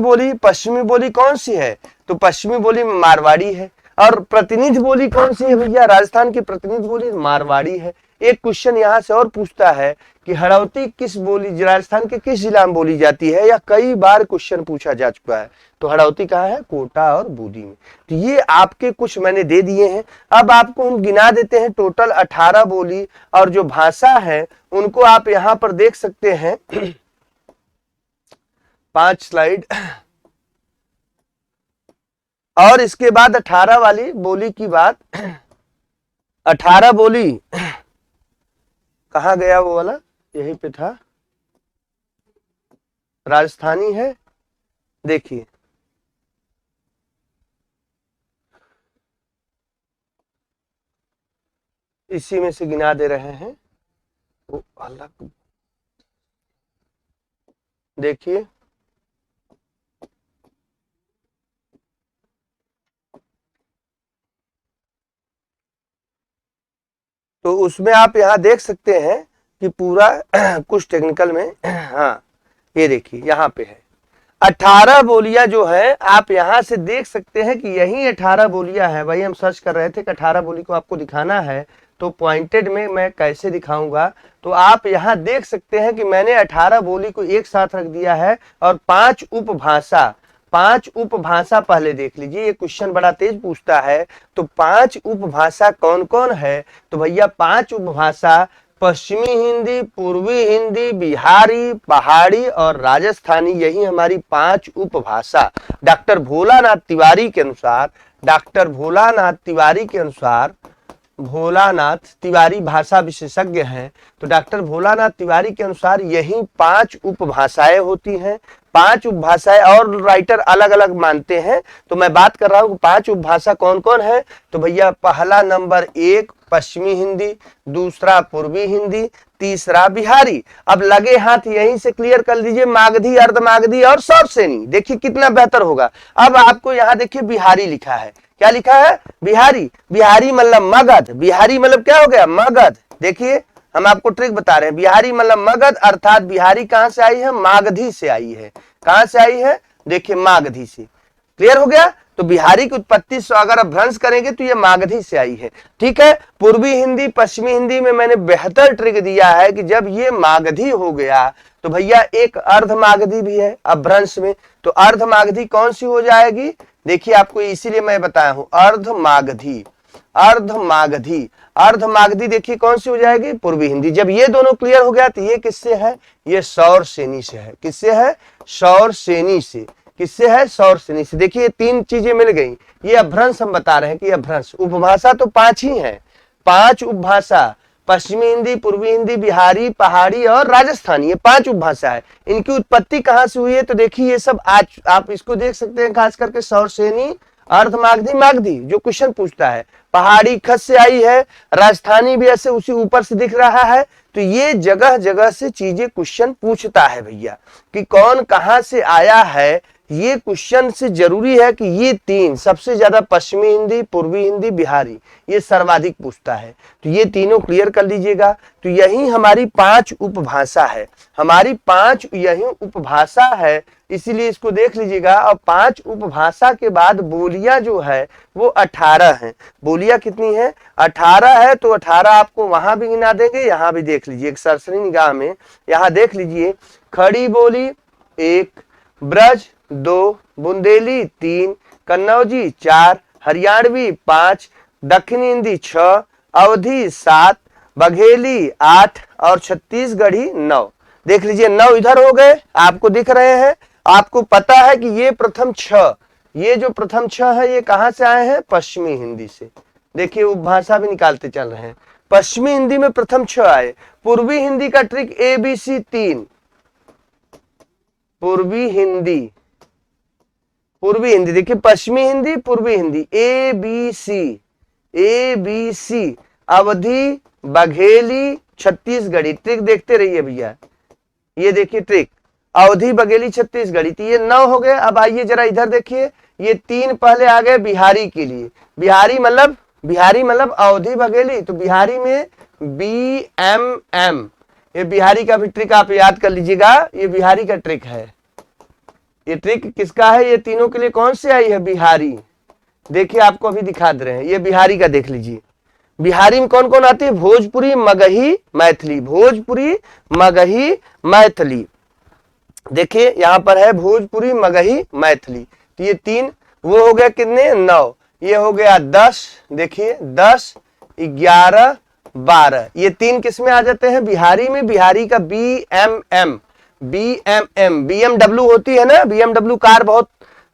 Speaker 1: बोली कौन सी है, तो पश्चिमी बोली में मारवाड़ी है। और प्रतिनिधि बोली कौन सी है भैया, राजस्थान की प्रतिनिधि बोली मारवाड़ी है। एक क्वेश्चन यहां से और पूछता है कि हड़ौती किस बोली, राजस्थान के किस जिला में बोली जाती है, या कई बार क्वेश्चन पूछा जा चुका है। तो हड़ौती कहाँ है, कोटा और बूंदी में। तो ये आपके कुछ मैंने दे दिए हैं। अब आपको हम गिना देते हैं टोटल 18 बोली, और जो भाषा है उनको आप यहां पर देख सकते हैं। 5 स्लाइड और इसके बाद 18 वाली बोली की बात, 18 बोली कहाँ गया वो वाला, यहीं पे था, राजस्थानी है, देखिए इसी में से गिना दे रहे हैं वो अलग, देखिए तो उसमें आप यहाँ देख सकते हैं कि पूरा कुछ टेक्निकल में, हाँ ये देखिए यहाँ पे है 18 बोलियां जो है, आप यहां से देख सकते हैं कि यही 18 बोलियां है। भाई हम सर्च कर रहे थे कि 18 बोली को आपको दिखाना है तो पॉइंटेड में मैं कैसे दिखाऊंगा, तो आप यहां देख सकते हैं कि मैंने 18 बोली को एक साथ रख दिया है और 5 उपभाषा, 5 उपभाषा पहले देख लीजिए, ये क्वेश्चन बड़ा तेज पूछता है। तो 5 उपभाषा कौन कौन है, तो भैया 5 उपभाषा पश्चिमी हिंदी, पूर्वी हिंदी, बिहारी, पहाड़ी और राजस्थानी, यही हमारी 5 उपभाषा डॉक्टर भोलानाथ तिवारी के अनुसार, डॉक्टर भोलानाथ तिवारी के अनुसार, भोलानाथ तिवारी भाषा विशेषज्ञ हैं, तो डॉक्टर भोलानाथ तिवारी के अनुसार यही 5 उपभाषाएं होती हैं। 5 उपभाषाएं और राइटर अलग अलग मानते हैं, तो मैं बात कर रहा हूं 5 उपभाषा कौन कौन है। तो भैया पहला नंबर 1 पश्चिमी हिंदी, दूसरा पूर्वी हिंदी, तीसरा बिहारी। अब लगे हाथ यहीं से क्लियर कर लीजिए, मागधी, अर्धमागधी और सौरसेनी, देखिए कितना बेहतर होगा। अब आपको यहाँ देखिए बिहारी लिखा है, क्या लिखा है, बिहारी। बिहारी मतलब मगध, बिहारी मतलब क्या हो गया, मगध। देखिए हम आपको ट्रिक बता रहे हैं, बिहारी मतलब मगध, अर्थात बिहारी कहां से आई है, मागधी से आई है। कहां से आई है, देखिए मागधी से। क्लियर हो गया, तो बिहारी की उत्पत्ति से अगर आप भ्रंश करेंगे तो ये मागधी से आई है। ठीक है, पूर्वी हिंदी पश्चिमी हिंदी में मैंने बेहतर ट्रिक दिया है कि जब ये मागधी हो गया तो भैया एक अर्धमागधी भी है अब भ्रंश में, तो अर्धमागधी कौन सी हो जाएगी, देखिए आपको इसीलिए मैं बताया हूं, अर्धमागधी, अर्धमागधी, अर्धमागधी देखिए कौन सी हो जाएगी, पूर्वी हिंदी। जब ये दोनों क्लियर हो गया तो ये किससे है, ये सौरसेनी से है। किससे है, सौरसेनी से। किससे है, सौरसेनी से। देखिए 3 चीजें मिल गई, ये अभ्रंश हम बता रहे हैं कि अभ्रंश। उपभाषा तो 5 ही है, 5 उपभाषा, पश्चिमी हिंदी, पूर्वी हिंदी, बिहारी, पहाड़ी और राजस्थानी, ये 5 उपभाषा है। इनकी उत्पत्ति कहां से हुई है, तो देखिए ये सब आज आप इसको देख सकते हैं, खास करके सौरसेनी, अर्धमागधी, मागधी जो क्वेश्चन पूछता है। पहाड़ी खत से आई है, राजस्थानी भी ऐसे उसी ऊपर से दिख रहा है। तो ये जगह जगह से चीजें क्वेश्चन पूछता है भैया कि कौन कहां से आया है। ये क्वेश्चन से जरूरी है कि ये 3 सबसे ज्यादा, पश्चिमी हिंदी, पूर्वी हिंदी, बिहारी, ये सर्वाधिक पूछता है। तो ये तीनों क्लियर कर लीजिएगा। तो यही हमारी 5 उपभाषा है, हमारी 5 यही उपभाषा है, इसीलिए इसको देख लीजिएगा। और 5 उपभाषा के बाद बोलियां जो है वो 18 हैं। बोलियां कितनी है, 18 है। तो 18 आपको वहां भी गिना देंगे, यहाँ भी देख लीजिए एक सरसरी निगाह में, यहाँ देख लीजिए। खड़ी बोली 1, ब्रज 2, बुंदेली 3, कन्नौजी 4, हरियाणवी 5, दक्षिणी हिंदी 6, अवधी 7, बघेली 8 और छत्तीसगढ़ी 9। देख लीजिए 9 इधर हो गए, आपको दिख रहे हैं। आपको पता है कि ये प्रथम 6, ये जो प्रथम 6 है ये कहां से आए हैं, पश्चिमी हिंदी से। देखिए उपभाषा भी निकालते चल रहे हैं, पश्चिमी हिंदी में प्रथम 6 आए। पूर्वी हिंदी का ट्रिक ABC 3, पूर्वी हिंदी, पूर्वी हिंदी देखिए, पश्चिमी हिंदी, पूर्वी हिंदी, ABC, अवधी, बघेली, छत्तीसगढ़ी। ट्रिक देखते रहिए भैया, ये देखिए ट्रिक, अवधी, बघेली, छत्तीसगढ़ी। तो ये 9 हो गए। अब आइए जरा इधर देखिए, ये 3 पहले आ गए बिहारी के लिए। बिहारी मतलब अवधी, बघेली, तो बिहारी में BMM, ये बिहारी का भी ट्रिक आप याद कर लीजिएगा, ये बिहारी का ट्रिक है। ये ट्रिक किसका है, ये तीनों के लिए कौन से आई है, बिहारी। देखिए आपको अभी दिखा दे रहे हैं, ये बिहारी का देख लीजिए। बिहारी में कौन कौन आती है, भोजपुरी, मगही, मैथिली, भोजपुरी, मगही, मैथिली। देखिए यहां पर है भोजपुरी, मगही, मैथिली। तो ये 3 वो हो गया कितने, 9। ये हो गया 10, देखिए 10, 11, 12। ये 3 किस में आ जाते हैं, बिहारी में। बिहारी का BMM, BMW होती है ना, BMW कार बहुत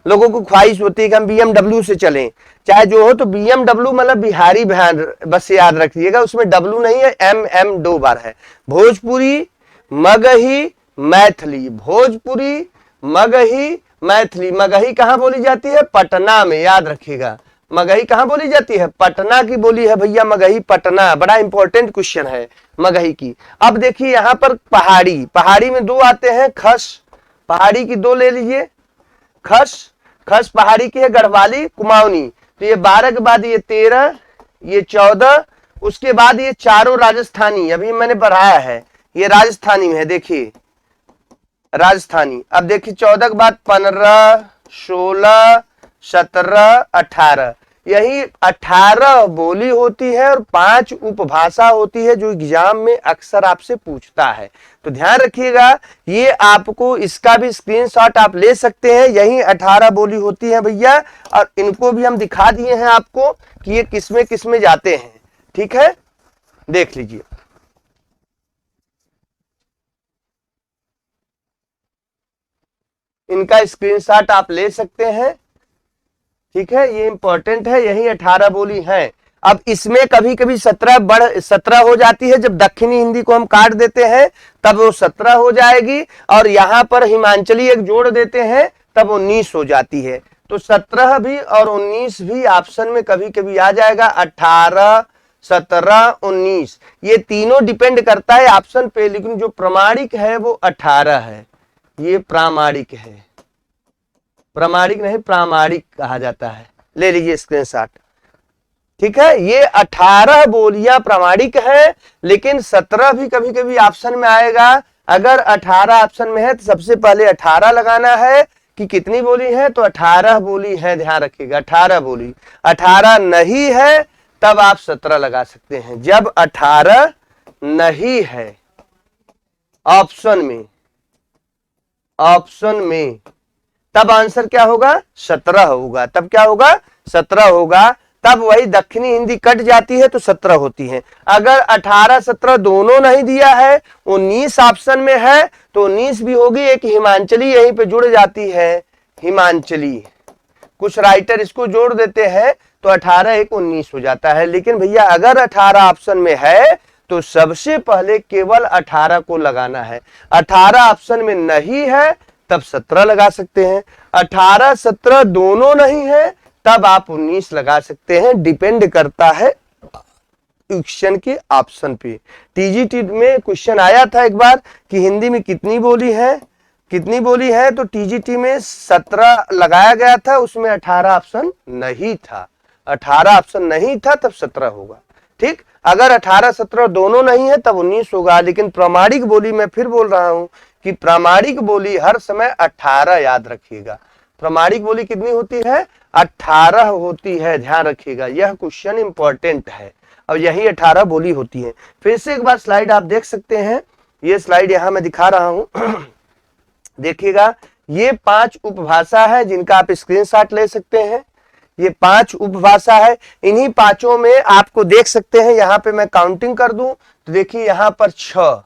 Speaker 1: लोगों को ख्वाहिश होती है कि हम BMW से चलें, चाहे जो हो, तो BMW मतलब बिहारी बिहार बस याद रखिएगा, उसमें W नहीं है, MM 2 बार है। भोजपुरी, मगही, मैथिली, भोजपुरी, मगही, मैथिली। मगही कहाँ बोली जाती है? पटना में, याद रखिएगा। मगही कहाँ बोली जाती है? पटना की बोली है भैया मगही, पटना। बड़ा इंपॉर्टेंट क्वेश्चन है मगही की। अब देखिए यहाँ पर पहाड़ी, पहाड़ी में दो आते हैं, खस, पहाड़ी की दो ले लीजिए, खस, खस पहाड़ी की है, गढ़वाली, कुमाऊनी। तो ये 12 के बाद ये 13, ये 14, उसके बाद ये चारों राजस्थानी, अभी मैंने बढ़ाया है, ये राजस्थानी में है, देखिए राजस्थानी। अब देखिए 14 के बाद 15, 16, 17, 18, यही 18 बोली होती है और 5 उपभाषा होती है जो एग्जाम में अक्सर आपसे पूछता है। तो ध्यान रखिएगा, ये आपको इसका भी स्क्रीनशॉट आप ले सकते हैं। यही 18 बोली होती है भैया, और इनको भी हम दिखा दिए हैं आपको कि ये किसमें किसमें जाते हैं। ठीक है, देख लीजिए। इनका स्क्रीनशॉट आप ले सकते हैं। ठीक है, ये इंपॉर्टेंट है, यही 18 बोली है। अब इसमें कभी कभी 17 हो जाती है, जब दक्षिणी हिंदी को हम काट देते हैं तब वो 17 हो जाएगी, और यहां पर हिमांचली एक जोड़ देते हैं तब 19 हो जाती है। तो 17 भी और 19 भी ऑप्शन में कभी कभी आ जाएगा। 18, 17, 19 ये तीनों डिपेंड करता है ऑप्शन पे, लेकिन जो प्रामाणिक है वो 18 है। ये प्रामाणिक है, प्रामाणिक नहीं प्रामाणिक कहा जाता है। ले लीजिए स्क्रीनशॉट। ठीक है, ये 18 बोलियां प्रामाणिक है, लेकिन 17 भी कभी कभी ऑप्शन में आएगा। अगर 18 ऑप्शन में है तो सबसे पहले 18 लगाना है कि कितनी बोली है, तो 18 बोली है, ध्यान रखिएगा 18 बोली। 18 नहीं है तब आप 17 लगा सकते हैं। जब 18 नहीं है ऑप्शन में तब आंसर क्या होगा? 17 होगा। तब क्या होगा? 17 होगा। तब वही दक्षिणी हिंदी कट जाती है तो 17 होती है। अगर 18, 17 दोनों नहीं दिया है, 19 ऑप्शन में है, तो 19 भी होगी। एक हिमांचली यहीं पे जुड़ जाती है, हिमांचली, कुछ राइटर इसको जोड़ देते हैं तो 18 एक 19 हो जाता है। लेकिन भैया अगर 18 ऑप्शन में है तो सबसे पहले केवल 18 को लगाना है। 18 ऑप्शन में नहीं है तब 17 लगा सकते हैं। 18, 17 दोनों नहीं है तब आप 19 लगा सकते हैं। डिपेंड करता है क्वेश्चन के ऑप्शन पे। टीजीटी में क्वेश्चन आया था एक बार कि हिंदी में कितनी बोली है, तो टीजीटी में 17 लगाया गया था, उसमें 18 ऑप्शन नहीं था। 18 ऑप्शन नहीं था तब 17 होगा। ठीक, अगर 18, 17 दोनों नहीं है तब 19 होगा। लेकिन प्रामाणिक बोली, मैं फिर बोल रहा हूं कि प्रामाणिक बोली हर समय 18, याद रखिएगा। प्रामाणिक बोली कितनी होती है? 18 होती है, ध्यान रखिएगा। यह क्वेश्चन इंपॉर्टेंट है। अब यही 18 बोली होती है। फिर से एक बार स्लाइड आप देख सकते हैं, ये स्लाइड यहां मैं दिखा रहा हूं देखिएगा, ये 5 उपभाषा है जिनका आप स्क्रीनशॉट ले सकते हैं। ये 5 उपभाषा है। इन्हीं पांचों में आपको देख सकते हैं, यहां पे मैं काउंटिंग कर दूं तो देखिए यहां पर 6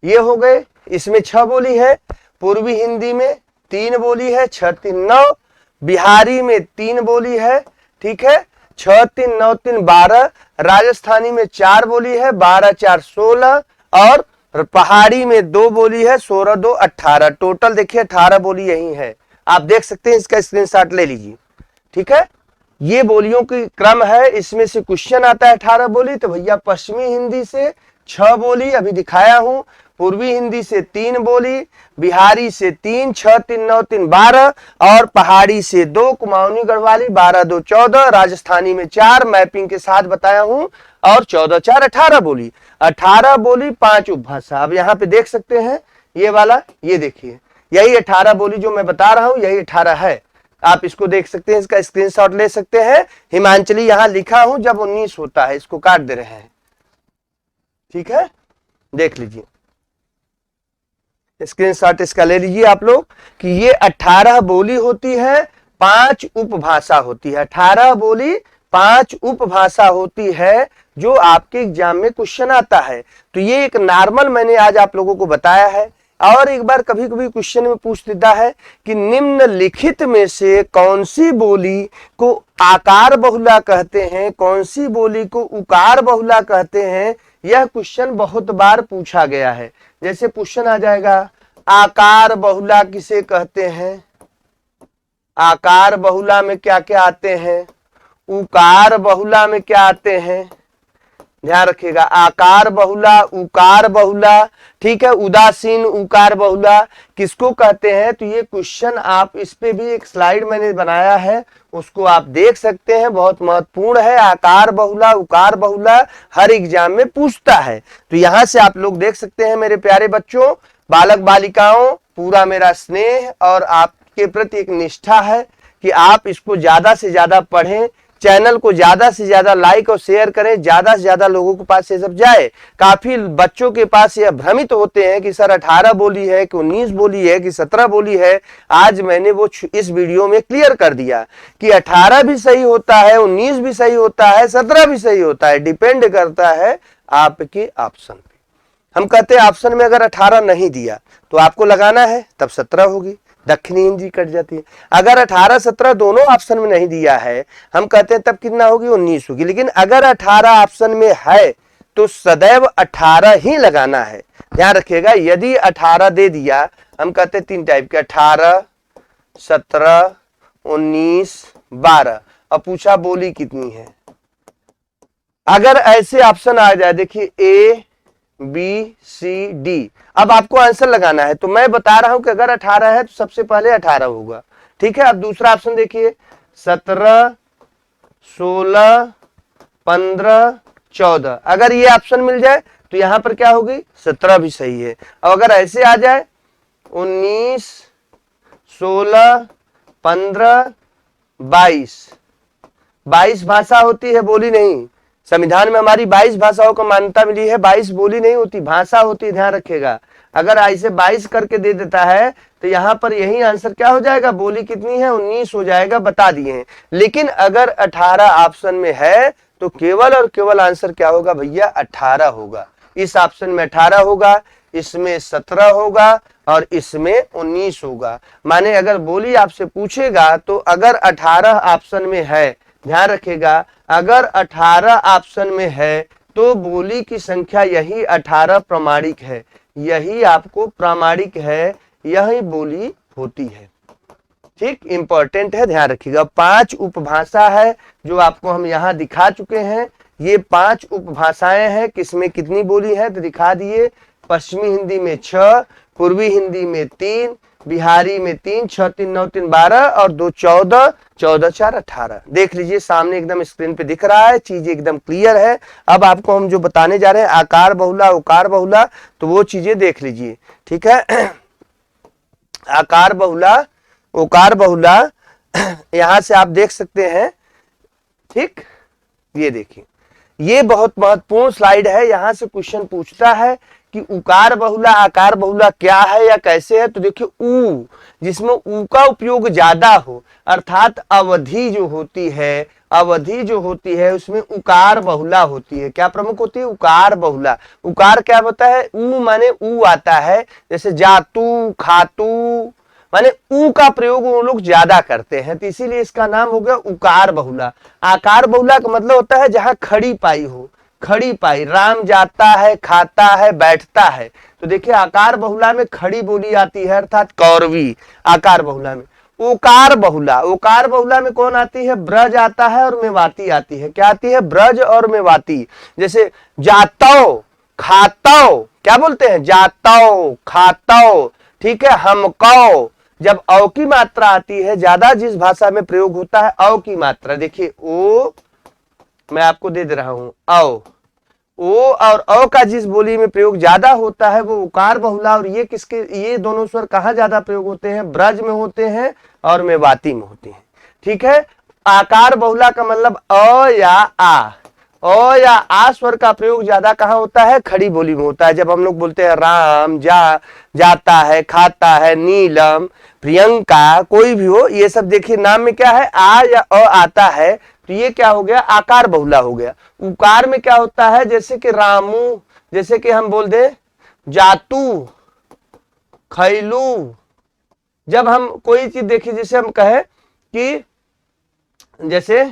Speaker 1: ये हो गए, इसमें 6 बोली है। पूर्वी हिंदी में 3 बोली है, 6, 3, 9। बिहारी में 3 बोली है, ठीक है, 6, 3, 9, 3, 12। राजस्थानी में 4 बोली है, 12, 4, 16। और पहाड़ी में 2 बोली है, 16, 2, 18। टोटल देखिए 18 बोली यही है। आप देख सकते हैं, इसका स्क्रीनशॉट ले लीजिए। ठीक है, ये बोलियों की क्रम है। इसमें से क्वेश्चन आता है 18 बोली, तो भैया पश्चिमी हिंदी से 6 बोली अभी दिखाया हूं, पूर्वी हिंदी से 3 बोली, बिहारी से 3, 6, 3, 9, 3, 12। और पहाड़ी से 2, कुमाऊनी गढ़वाली 12, 2, 14। राजस्थानी में 4 मैपिंग के साथ बताया हूं, और 14, 4, 18 बोली। 18 बोली 5 उपभाषा। अब यहाँ पे देख सकते हैं ये वाला, ये देखिए यही 18 बोली जो मैं बता रहा हूं, यही 18 है। आप इसको देख सकते हैं, इसका स्क्रीनशॉट ले सकते हैं। हिमांचली यहां लिखा हूं, जब 19 होता है इसको काट दे रहे हैं। ठीक है, देख लीजिए स्क्रीनशॉट इसका ले लीजिए आप लोग कि ये 18 बोली होती है, 5 उपभाषा होती है। 18 बोली 5 उपभाषा होती है जो आपके एग्जाम में क्वेश्चन आता है। तो ये एक नॉर्मल मैंने आज आप लोगों को बताया है। और एक बार कभी कभी क्वेश्चन में पूछ देता है कि निम्नलिखित में से कौन सी बोली को आकार बहुला कहते हैं, कौन सी बोली को उकार बहुला कहते हैं। यह क्वेश्चन बहुत बार पूछा गया है। जैसे क्वेश्चन आ जाएगा, आकार बहुला किसे कहते हैं, आकार बहुला में क्या क्या आते हैं, उकार बहुला में क्या आते हैं, ध्यान रखिएगा, आकार बहुला, उकार बहुला, ठीक है, उदासीन उकार बहुला किसको कहते हैं। तो ये क्वेश्चन आप, इस पे भी एक स्लाइड मैंने बनाया है, उसको आप देख सकते हैं, बहुत महत्वपूर्ण है। आकार बहुला, उकार बहुला हर एग्जाम में पूछता है। तो यहां से आप लोग देख सकते हैं मेरे प्यारे बच्चों, बालक बालिकाओं, पूरा मेरा स्नेह और आपके प्रति एक निष्ठा है कि आप इसको ज्यादा से ज्यादा पढ़ें, चैनल को ज्यादा से ज्यादा लाइक और शेयर करें, ज्यादा से ज्यादा लोगों के पास ये सब जाए। काफी बच्चों के पास ये भ्रमित होते हैं कि सर 18 बोली है कि 19 बोली है कि 17 बोली है। आज मैंने वो इस वीडियो में क्लियर कर दिया कि 18 भी सही होता है, 19 भी सही होता है, 17 भी सही होता है, डिपेंड करता है आपके ऑप्शन पे। हम कहते हैं ऑप्शन में अगर 18 नहीं दिया तो आपको लगाना है, तब 17 होगी, दक्षिणी हिंदी कट जाती है। अगर 18 17 दोनों ऑप्शन में नहीं दिया है, हम कहते हैं तब कितना होगी, 19 होगी। लेकिन अगर 18 ऑप्शन में है तो सदैव 18 ही लगाना है। ध्यान रखिएगा, यदि 18 दे दिया, हम कहते हैं 3 टाइप के, 18, 17, 19, 12। अब पूछा बोली कितनी है। अगर ऐसे ऑप्शन आ जाए, देखिए A B C D, अब आपको आंसर लगाना है। तो मैं बता रहा हूं कि अगर 18 है तो सबसे पहले 18 होगा, ठीक है। अब दूसरा ऑप्शन देखिए, 17, 16, 15, 14। अगर ये ऑप्शन मिल जाए तो यहां पर क्या होगी, 17 भी सही है। अब अगर ऐसे आ जाए 19, 16, 15, 22 भाषा होती है, बोली नहीं। संविधान में हमारी 22 भाषाओं को मान्यता मिली है, 22 बोली नहीं होती, भाषा होती है, ध्यान रखिएगा। अगर ऐसे 22 करके दे देता है तो यहां पर यही आंसर क्या हो जाएगा, बोली कितनी है, 19 हो जाएगा, बता दिए हैं। लेकिन अगर 18 ऑप्शन में है तो केवल और केवल आंसर क्या होगा भैया, 18 होगा। इस ऑप्शन में 18 होगा, इसमें 17 होगा और इसमें 19 होगा। माने अगर बोली आपसे पूछेगा तो अगर 18 ऑप्शन में है, ध्यान रखिएगा, अगर 18 ऑप्शन में है तो बोली की संख्या यही 18 प्रामाणिक है, यही आपको प्रामाणिक है, यही बोली होती है। ठीक, इंपॉर्टेंट है, ध्यान रखिएगा। 5 उपभाषा है जो आपको हम यहाँ दिखा चुके हैं। ये 5 उपभाषाएं हैं, किसमें कितनी बोली है तो दिखा दिए। पश्चिमी हिंदी में 6, पूर्वी हिंदी में 3, बिहारी में 3, 6 3 9 3 12 और 2 14, 14 4 18। देख लीजिए सामने एकदम स्क्रीन पे दिख रहा है, चीजें एकदम क्लियर है। अब आपको हम जो बताने जा रहे हैं आकार बहुला उकार बहुला, तो वो चीजें देख लीजिए, ठीक है। आकार बहुला उकार बहुला यहां से आप देख सकते हैं, ठीक। ये देखिए, ये बहुत महत्वपूर्ण स्लाइड है। यहां से क्वेश्चन पूछता है कि उकार बहुला आकार बहुला क्या है या कैसे है। तो देखिए, ऊ, जिसमें ऊ का उपयोग ज्यादा हो, अर्थात अवधि जो होती है, अवधि जो होती है उसमें उकार बहुला होती है। क्या प्रमुख होती है, उकार बहुला। उकार क्या होता है, ऊ माने ऊ आता है, जैसे जातू खातू, माने ऊ का प्रयोग वो लोग ज्यादा करते हैं, तो इसीलिए इसका नाम हो गया उकार बहुला। आकार बहुला का मतलब होता है जहां खड़ी पाई हो, खड़ी पाई, राम जाता है, खाता है, बैठता है। तो देखिए आकार बहुला में खड़ी बोली आती है, अर्थात कौरवी। आकार बहुला में ओकार बहुला, ओकार बहुला में कौन आती है, ब्रज आता है और मेवाती आती है। क्या आती है, ब्रज और मेवाती। जैसे जातो खातो, क्या बोलते हैं, जातो खातो, ठीक है। हमको, जब औ की मात्रा आती है, ज्यादा जिस भाषा में प्रयोग होता है औ की मात्रा, देखिए ओ, मैं आपको दे रहा हूं, औ, ओ और औ का जिस बोली में प्रयोग ज्यादा होता है वो उकार बहुला। और ये किसके, ये दोनों स्वर कहाँ ज्यादा प्रयोग होते हैं, ब्रज में होते हैं और मेवाती में होते हैं, ठीक है। आकार बहुला का मतलब अ या आ, ओ या आ स्वर का प्रयोग ज्यादा कहाँ होता है, खड़ी बोली में होता है। जब हम लोग बोलते हैं राम जाता है, खाता है, नीलम, प्रियंका, कोई भी हो, ये सब देखिए नाम में क्या है, आ या अ आता है, तो ये क्या हो गया, आकार बहुला हो गया। उकार में क्या होता है, जैसे कि रामू, जैसे कि हम बोल दे जातू, खैलू। जब हम कोई चीज देखिए, जैसे हम कहें कि जैसे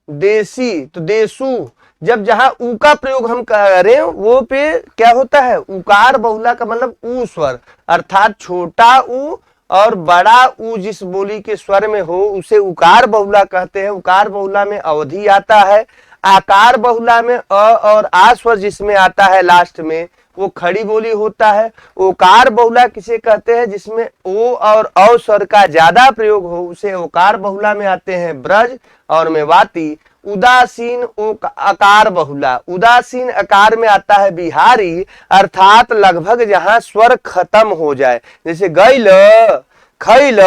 Speaker 1: देसी, तो देसू, जब जहां ऊ का प्रयोग हम करें वो पे क्या होता है, उकार बहुला का मतलब ऊ स्वर, अर्थात छोटा ऊ और बड़ा ऊ जिस बोली के स्वर में हो उसे उकार बहुला कहते हैं। उकार बहुला में अवधि आता है। आकार बहुला में अ और आ स्वर जिसमें आता है लास्ट में वो खड़ी बोली होता है। ओकार बहुला किसे कहते हैं, जिसमें ओ और औ स्वर का ज्यादा प्रयोग हो उसे ओकार बहुला में आते हैं ब्रज और मेवाती। उदासीन आकार बहुला, उदासीन आकार में आता है बिहारी, अर्थात लगभग जहां स्वर खत्म हो जाए, जैसे गैल, खैल,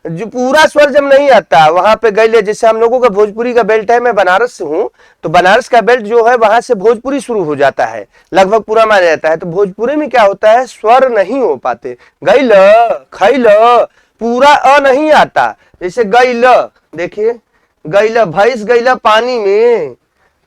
Speaker 1: जो पूरा स्वर जब नहीं आता वहां पे गैले। जैसे हम लोगों का भोजपुरी का बेल्ट है, मैं बनारस से हूं, तो बनारस का बेल्ट जो है वहां से भोजपुरी शुरू हो जाता है, लगभग पूरा माना जाता है। तो भोजपुरी में क्या होता है, स्वर नहीं हो पाते, गैल, खैल, पूरा अ नहीं आता। जैसे गैल, देखिए गैला, भैंस गैला पानी में,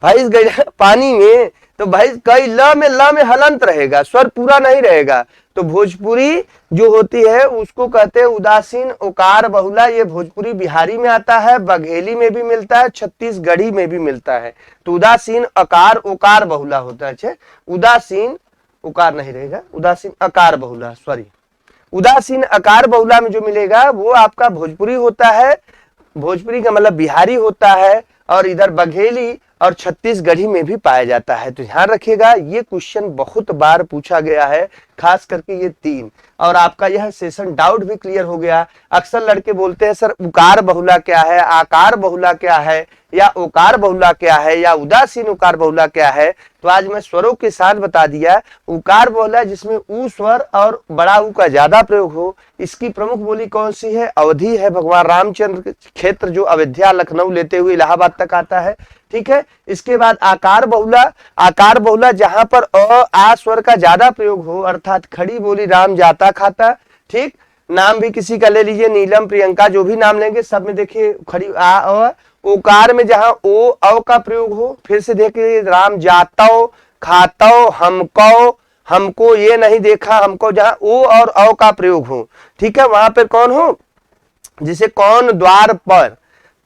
Speaker 1: भैंस गैला पानी में, तो भैंस कई ल में हलंत रहेगा, स्वर पूरा नहीं रहेगा। तो भोजपुरी जो होती है उसको कहते हैं उदासीन ओकार बहुला। ये भोजपुरी बिहारी में आता है, बघेली में भी मिलता है, छत्तीसगढ़ी में भी मिलता है। तो उदासीन अकार ओकार बहुला होता है। अच्छा, उदासीन उकार नहीं रहेगा, उदासीन अकार बहुला, सॉरी, उदासीन अकार बहुला में जो मिलेगा वो आपका भोजपुरी होता है। भोजपुरी का मतलब बिहारी होता है, और इधर बघेली और छत्तीसगढ़ी में भी पाया जाता है। तो ध्यान रखिएगा, ये क्वेश्चन बहुत बार पूछा गया है, खास करके ये 3, और आपका यह सेशन डाउट भी क्लियर हो गया। अक्सर लड़के बोलते हैं सर उकार बहुला क्या है, आकार बहुला क्या है, या ओकार बहुला क्या है, या उदासीन उकार बहुला क्या है। तो आज मैं स्वरों के साथ बता दिया। उकार बहुला जिसमें ऊ स्वर और बड़ा ऊ का ज्यादा प्रयोग हो। इसकी प्रमुख बोली कौन सी है, अवधि है। भगवान रामचंद्र क्षेत्र जो अयोध्या लखनऊ लेते हुए इलाहाबाद तक आता है, ठीक है। इसके बाद आकार बहुला, आकार बहुला जहां पर अ आ स्वर का ज्यादा प्रयोग हो, अर्थात खड़ी बोली राम जाता खाता, ठीक। नाम भी किसी का ले लीजिए, नीलम, प्रियंका, जो भी नाम लेंगे सब में देखिए खड़ी आ अ। ओकार में जहां ओ अव का प्रयोग हो, फिर से देखिए राम जातो, खातो, हमको, हमको ये नहीं देखा, हमको, जहां ओ और अव का प्रयोग हो, ठीक है। वहां पर कौन हो, जिसे कौन द्वार पर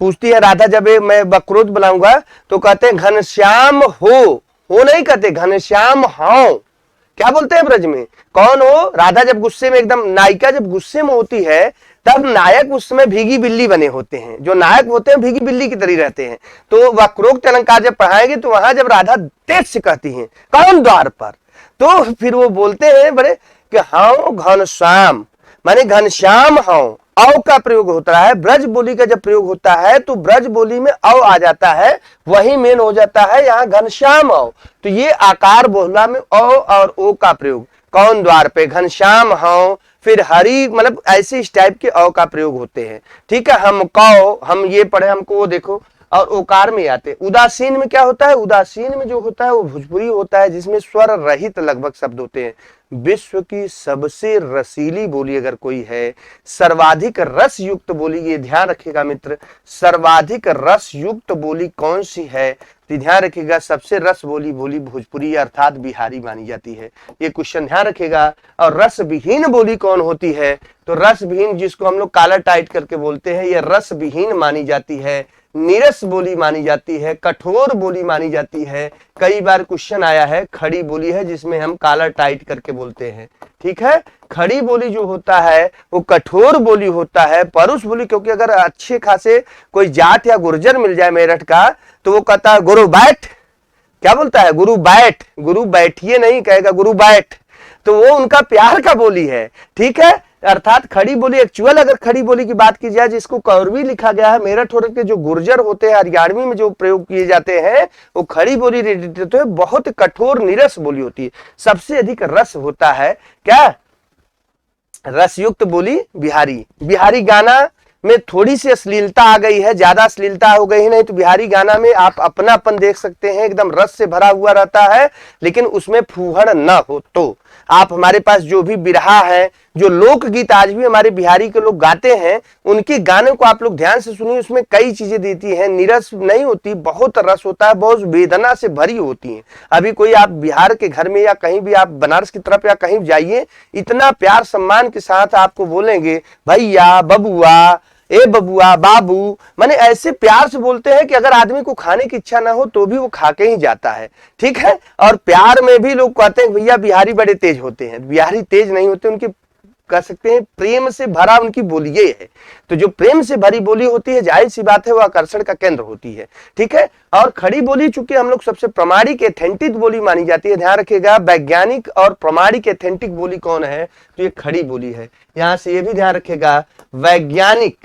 Speaker 1: पूछती है राधा, जब मैं बकरोद बुलाऊंगा तो कहते हैं घनश्याम हो नहीं कहते, घनश्याम हो। क्या बोलते हैं ब्रज में, कौन हो, राधा जब गुस्से में, एकदम नायिका जब गुस्से में होती है तब नायक उस समय भीगी बिल्ली बने होते हैं। जो नायक होते हैं भीगी बिल्ली की तरह रहते हैं। तो वक्रोक्त अलंकार जब पढ़ाएंगे तो वहां जब राधा तेज से कहती है कौन द्वार पर, तो फिर वो बोलते हैं बड़े कि हाँ घनश्याम, माने घनश्याम हो। अव का प्रयोग होता है, ब्रज बोली का जब प्रयोग होता है तो ब्रज बोली में अव आ जाता है, वही मेन हो जाता है यहाँ घनश्याम अव। तो ये आकार बहुला में अव और ओ का प्रयोग, कौन द्वार पे, घनश्याम हो, फिर हरि, मतलब ऐसे इस टाइप के अव का प्रयोग होते हैं, ठीक है। हमको, हम ये पढ़े, हमको वो देखो, और ओकार में आते। उदासीन में क्या होता है, उदासीन में जो होता है वो भोजपुरी होता है, जिसमें स्वर रहित लगभग शब्द होते हैं। विश्व की सबसे रसीली बोली अगर कोई है, सर्वाधिक रस युक्त बोली, ये ध्यान रखिएगा मित्र, सर्वाधिक रस युक्त बोली कौन सी है, तो ध्यान रखिएगा सबसे रस बोली भोजपुरी अर्थात बिहारी मानी जाती है। ये क्वेश्चन ध्यान रखिएगा। और रस विहीन बोली कौन होती है, तो रस विहीन जिसको हम लोग काला टाइट करके बोलते हैं, ये रस विहीन मानी जाती है, नीरस बोली मानी जाती है, कठोर बोली मानी जाती है। कई बार क्वेश्चन आया है, खड़ी बोली है जिसमें हम काला टाइट करके बोलते हैं, ठीक है। खड़ी बोली जो होता है वो कठोर बोली होता है, परुष बोली, क्योंकि अगर अच्छे खासे कोई जाट या गुर्जर मिल जाए मेरठ का तो वो कहता है गुरु बैठ, क्या बोलता है, गुरु बैठ, गुरु बैठिए नहीं कहेगा, गुरु बैठ, तो वो उनका प्यार का बोली है, ठीक है। अर्थात खड़ी बोली, एक्चुअल अगर खड़ी बोली की बात की जाए जिसको कौरवी लिखा गया है, मेरठ होरठ के जो गुर्जर होते हैं हरियाणवी में जो प्रयोग किए जाते हैं वो खड़ी बोली रहते हैं, बहुत कठोर निरस बोली होती है। सबसे अधिक रस होता है क्या, रसयुक्त बोली बिहारी। बिहारी गाना, में थोड़ी सी अश्लीलता आ गई है, ज्यादा अश्लीलता हो गई है। नहीं तो बिहारी गाना में आप अपनापन देख सकते हैं, एकदम रस से भरा हुआ रहता है, लेकिन उसमें फूहड़ न हो। तो आप हमारे पास जो भी बिरहा है, जो लोकगीत आज भी हमारे बिहारी के लोग गाते हैं, उनके गाने को आप लोग ध्यान से सुनिए। उसमें कई चीजें देती हैं, निरस नहीं होती, बहुत रस होता है, बहुत वेदना से भरी होती हैं। अभी कोई आप बिहार के घर में या कहीं भी आप बनारस की तरफ या कहीं जाइए, इतना प्यार सम्मान के साथ आपको बोलेंगे भैया, बबुआ, ए बबुआ, बाबू, माने ऐसे प्यार से बोलते हैं कि अगर आदमी को खाने की इच्छा ना हो तो भी वो खा के ही जाता है। ठीक है। और प्यार में भी लोग कहते हैं भैया बिहारी बड़े तेज होते हैं। बिहारी तेज नहीं होते, उनकी कह सकते हैं प्रेम से भरा उनकी बोली ये है। तो जो प्रेम से भरी बोली होती है, जाहिर सी बात है वो आकर्षण का केंद्र होती है। ठीक है। और खड़ी बोली चूंकि हम लोग सबसे प्रामाणिक एथेंटिक बोली मानी जाती है, ध्यान रखिएगा, वैज्ञानिक और प्रामाणिक एथेंटिक बोली कौन है, तो ये खड़ी बोली है। यहां से ये भी ध्यान रखिएगा, वैज्ञानिक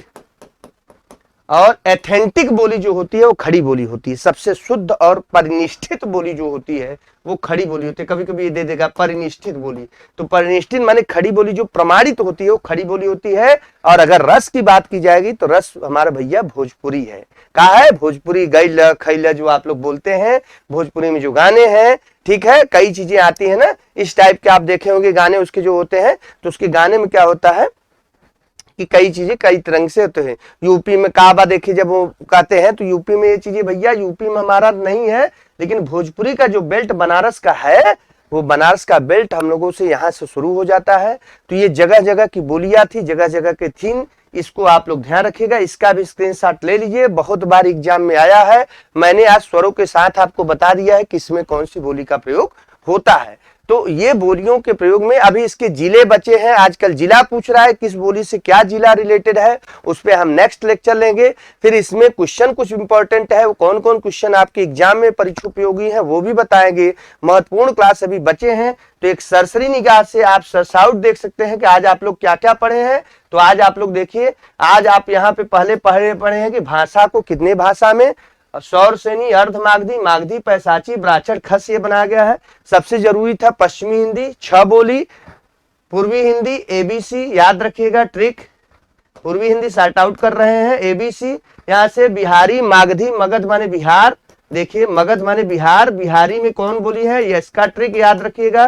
Speaker 1: और एथेंटिक बोली जो होती है वो खड़ी बोली होती है। सबसे शुद्ध और परिनिष्ठित बोली जो होती है वो खड़ी बोली होती है। कभी कभी ये दे देगा परिनिष्ठित बोली, तो परिनिष्ठित माने खड़ी बोली जो प्रमाणित होती है वो खड़ी बोली होती है। और अगर रस की बात की जाएगी तो रस हमारा भैया भोजपुरी है। कहा है भोजपुरी, गैल खैल जो आप लोग बोलते हैं, भोजपुरी में जो गाने हैं, ठीक है, कई चीजें आती है ना इस टाइप के, आप देखे होंगे गाने उसके जो होते हैं। तो उसके गाने में क्या होता है कि कई चीजें कई तरह से होते हैं। यूपी में काबा देखिए जब वो कहते हैं तो यूपी में ये चीजें भैया यूपी में हमारा नहीं है, लेकिन भोजपुरी का जो बेल्ट बनारस का है, वो बनारस का बेल्ट हम लोगों से यहाँ से शुरू हो जाता है। तो ये जगह जगह की बोलियां थी, जगह जगह के थीम, इसको आप लोग ध्यान रखिएगा। इसका भी स्क्रीनशॉट ले लीजिए, बहुत बार एग्जाम में आया है। मैंने आज स्वरों के साथ आपको बता दिया है कि इसमें कौन सी बोली का प्रयोग होता है। तो ये बोलियों के प्रयोग में अभी इसके जिले बचे हैं। आजकल जिला पूछ रहा है किस बोली से क्या जिला रिलेटेड है, उस पे हम नेक्स्ट लेक्चर लेंगे। फिर इसमें क्वेश्चन कुछ इंपॉर्टेंट है, वो कौन कौन क्वेश्चन आपके एग्जाम में परीक्षा उपयोगी है वो भी बताएंगे। महत्वपूर्ण क्लास अभी बचे हैं, तो एक सरसरी निगाह से आप सरसाउट देख सकते हैं कि आज आप लोग क्या क्या पढ़े हैं। तो आज आप लोग देखिए, आज आप यहाँ पे पहले पढ़े हैं कि भाषा को कितने भाषा में, सौर श्रेणी, अर्ध मागधी, मागधी, पैसाची, ब्राह्मण, खस ये बनाया गया है। सबसे जरूरी था पश्चिमी हिंदी 6 बोली, पूर्वी हिंदी एबीसी, याद रखिएगा ट्रिक, पूर्वी हिंदी सॉर्ट आउट कर रहे हैं एबीसी। यहाँ से बिहारी, मागधी, मगध माने बिहार, देखिए मगध माने बिहार, बिहारी में कौन बोली है ये इसका ट्रिक याद रखिएगा।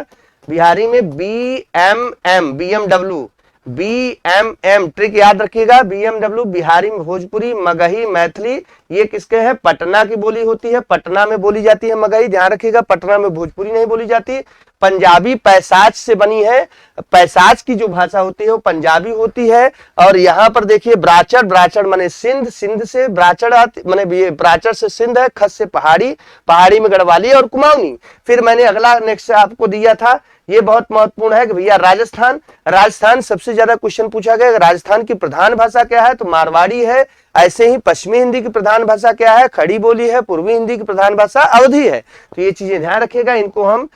Speaker 1: बिहारी में BMM, BMW, BMM ट्रिक याद रखिएगा, BMW। बिहारी में भोजपुरी, मगही, मैथिली, ये किसके है, पटना की बोली होती है, पटना में बोली जाती है मगही, ध्यान रखिएगा, पटना में भोजपुरी नहीं बोली जाती। पंजाबी पैसाच से बनी है, पैसाच की जो भाषा होती है वो पंजाबी होती है। और यहाँ पर देखिए ब्राचर, ब्राचर माने सिंध, सिंध से ब्राचर माने ब्राचर से सिंध है, खस से पहाड़ी, पहाड़ी में गढ़वाली और कुमाऊनी। फिर मैंने अगला नेक्स्ट आपको दिया था, ये बहुत महत्वपूर्ण है कि भैया राजस्थान, राजस्थान सबसे ज्यादा क्वेश्चन पूछा गया, राजस्थान की प्रधान भाषा क्या है, तो मारवाड़ी है। ऐसे ही पश्चिमी हिंदी की प्रधान भाषा क्या है, खड़ी बोली है। पूर्वी हिंदी की प्रधान भाषा अवधी है। तो ये चीजें ध्यान रखिएगा, इनको हम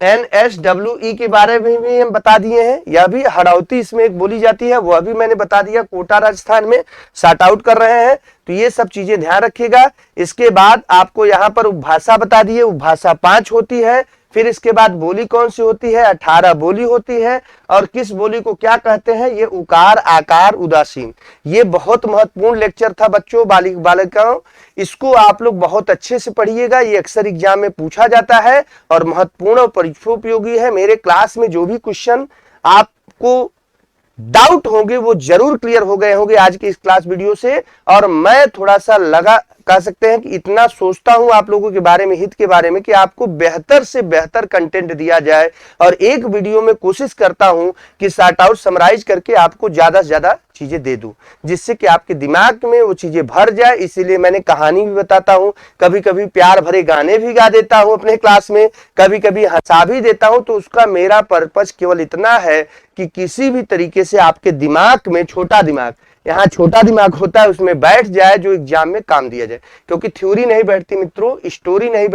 Speaker 1: NSWE के बारे में भी हम बता दिए हैं। यह भी हड़ौती इसमें एक बोली जाती है, वह भी मैंने बता दिया, कोटा राजस्थान में सॉर्ट आउट कर रहे हैं। तो ये सब चीजें ध्यान रखिएगा। इसके बाद आपको यहाँ पर उपभाषा बता दिए, उपभाषा 5 होती है। फिर इसके बाद बोली कौन सी होती है, 18 बोली होती है। और किस बोली को क्या कहते हैं, ये उकार, आकार, उदासीन। ये बहुत महत्वपूर्ण लेक्चर था बच्चों, बालिकाओं, इसको आप लोग बहुत अच्छे से पढ़िएगा। ये अक्सर एग्जाम में पूछा जाता है और महत्वपूर्ण और परीक्षा उपयोगी है। मेरे क्लास में जो भी क्वेश्चन आपको डाउट होंगे वो जरूर क्लियर हो गए होंगे आज की इस क्लास वीडियो से। और मैं थोड़ा सा कह सकते हैं कि इतना सोचता हूं आप लोगों के बारे में, हित के बारे में, कि आपको बेहतर से बेहतर कंटेंट दिया जाए। और एक वीडियो में कोशिश करता हूं कि सॉर्ट आउट समराइज करके आपको ज्यादा से ज्यादा चीजें दे दूं, जिससे कि आपके दिमाग में वो चीजें भर जाए। इसीलिए मैंने कहानी भी बताता हूं, कभी कभी प्यार भरे गाने भी गा देता हूं अपने क्लास में, कभी कभी हंसा भी देता हूं। तो उसका मेरा पर्पस केवल इतना है कि किसी भी तरीके से आपके दिमाग में, छोटा दिमाग, यहाँ छोटा दिमाग होता है, उसमें बैठ जाए, जो एग्जाम में काम दिया जाए। क्योंकि थ्योरी नहीं बैठती मित्रों, स्टोरी नहीं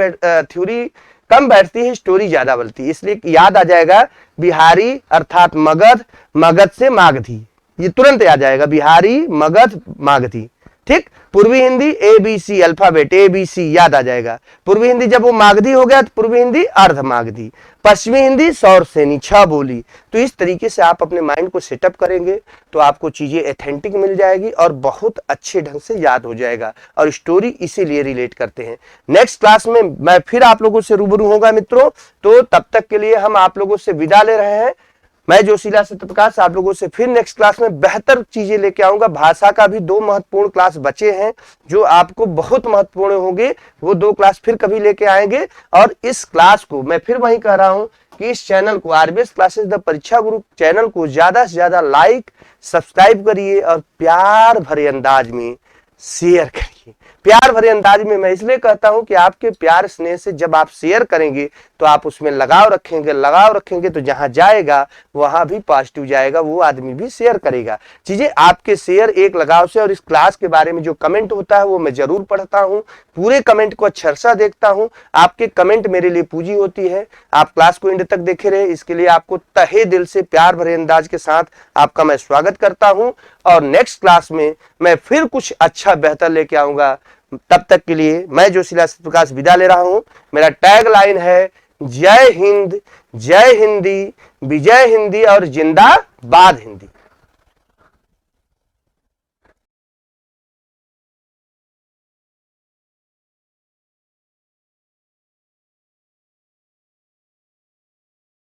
Speaker 1: थ्योरी कम बैठती है, स्टोरी ज्यादा बनती है। इसलिए याद आ जाएगा बिहारी अर्थात मगध, मगध से मागधी, ये तुरंत आ जाएगा, बिहारी, मगध, मागधी। ठीक, पूर्वी हिंदी ABC अल्फाबेट ABC याद आ जाएगा। पूर्वी हिंदी जब वो मागधी हो गया तो पूर्वी हिंदी अर्ध मागधी। पश्चिमी हिंदी सौर सेनी 6 बोली। तो इस तरीके से आप अपने माइंड को सेटअप करेंगे तो आपको चीजें एथेंटिक मिल जाएगी और बहुत अच्छे ढंग से याद हो जाएगा, और स्टोरी इसीलिए रिलेट करते हैं। नेक्स्ट क्लास में मैं फिर आप लोगों से रूबरू होगा मित्रों, तो तब तक के लिए हम आप लोगों से विदा ले रहे हैं। मैं जोशीला सत्यप्रकाश आप लोगों से फिर नेक्स्ट क्लास में बेहतर चीजें लेके आऊंगा। भाषा का भी 2 महत्वपूर्ण क्लास बचे हैं जो आपको बहुत महत्वपूर्ण होंगे, वो 2 क्लास फिर कभी लेके आएंगे। और इस क्लास को मैं फिर वही कह रहा हूं कि इस चैनल को आरबीएस क्लासेस द परीक्षा गुरु चैनल को ज्यादा से ज्यादा लाइक सब्सक्राइब करिए और प्यार भरे अंदाज में शेयर करिए। प्यार भरे अंदाज में मैं इसलिए कहता हूं कि आपके प्यार स्नेह से जब आप शेयर करेंगे तो आप उसमें लगाव रखेंगे तो जहां जाएगा वहां भी पॉजिटिव जाएगा, वो आदमी भी शेयर करेगा चीजें। आपके शेयर एक लगाव से, और इस क्लास के बारे में जो कमेंट होता है वो मैं जरूर पढ़ता हूं, पूरे कमेंट को अच्छा देखता हूं। आपके कमेंट मेरे लिए पूंजी होती है। आप क्लास को एंड तक देखे रहे, इसके लिए आपको तहे दिल से प्यार भरे अंदाज के साथ आपका मैं स्वागत करता हूं। और नेक्स्ट क्लास में मैं फिर कुछ अच्छा बेहतर लेके आऊंगा। तब तक के लिए मैं जोशीला सत्यप्रकाश विदा ले रहा हूं। मेरा टैग लाइन है जय हिंद, जय हिंदी, विजय हिंदी और जिंदाबाद हिंदी।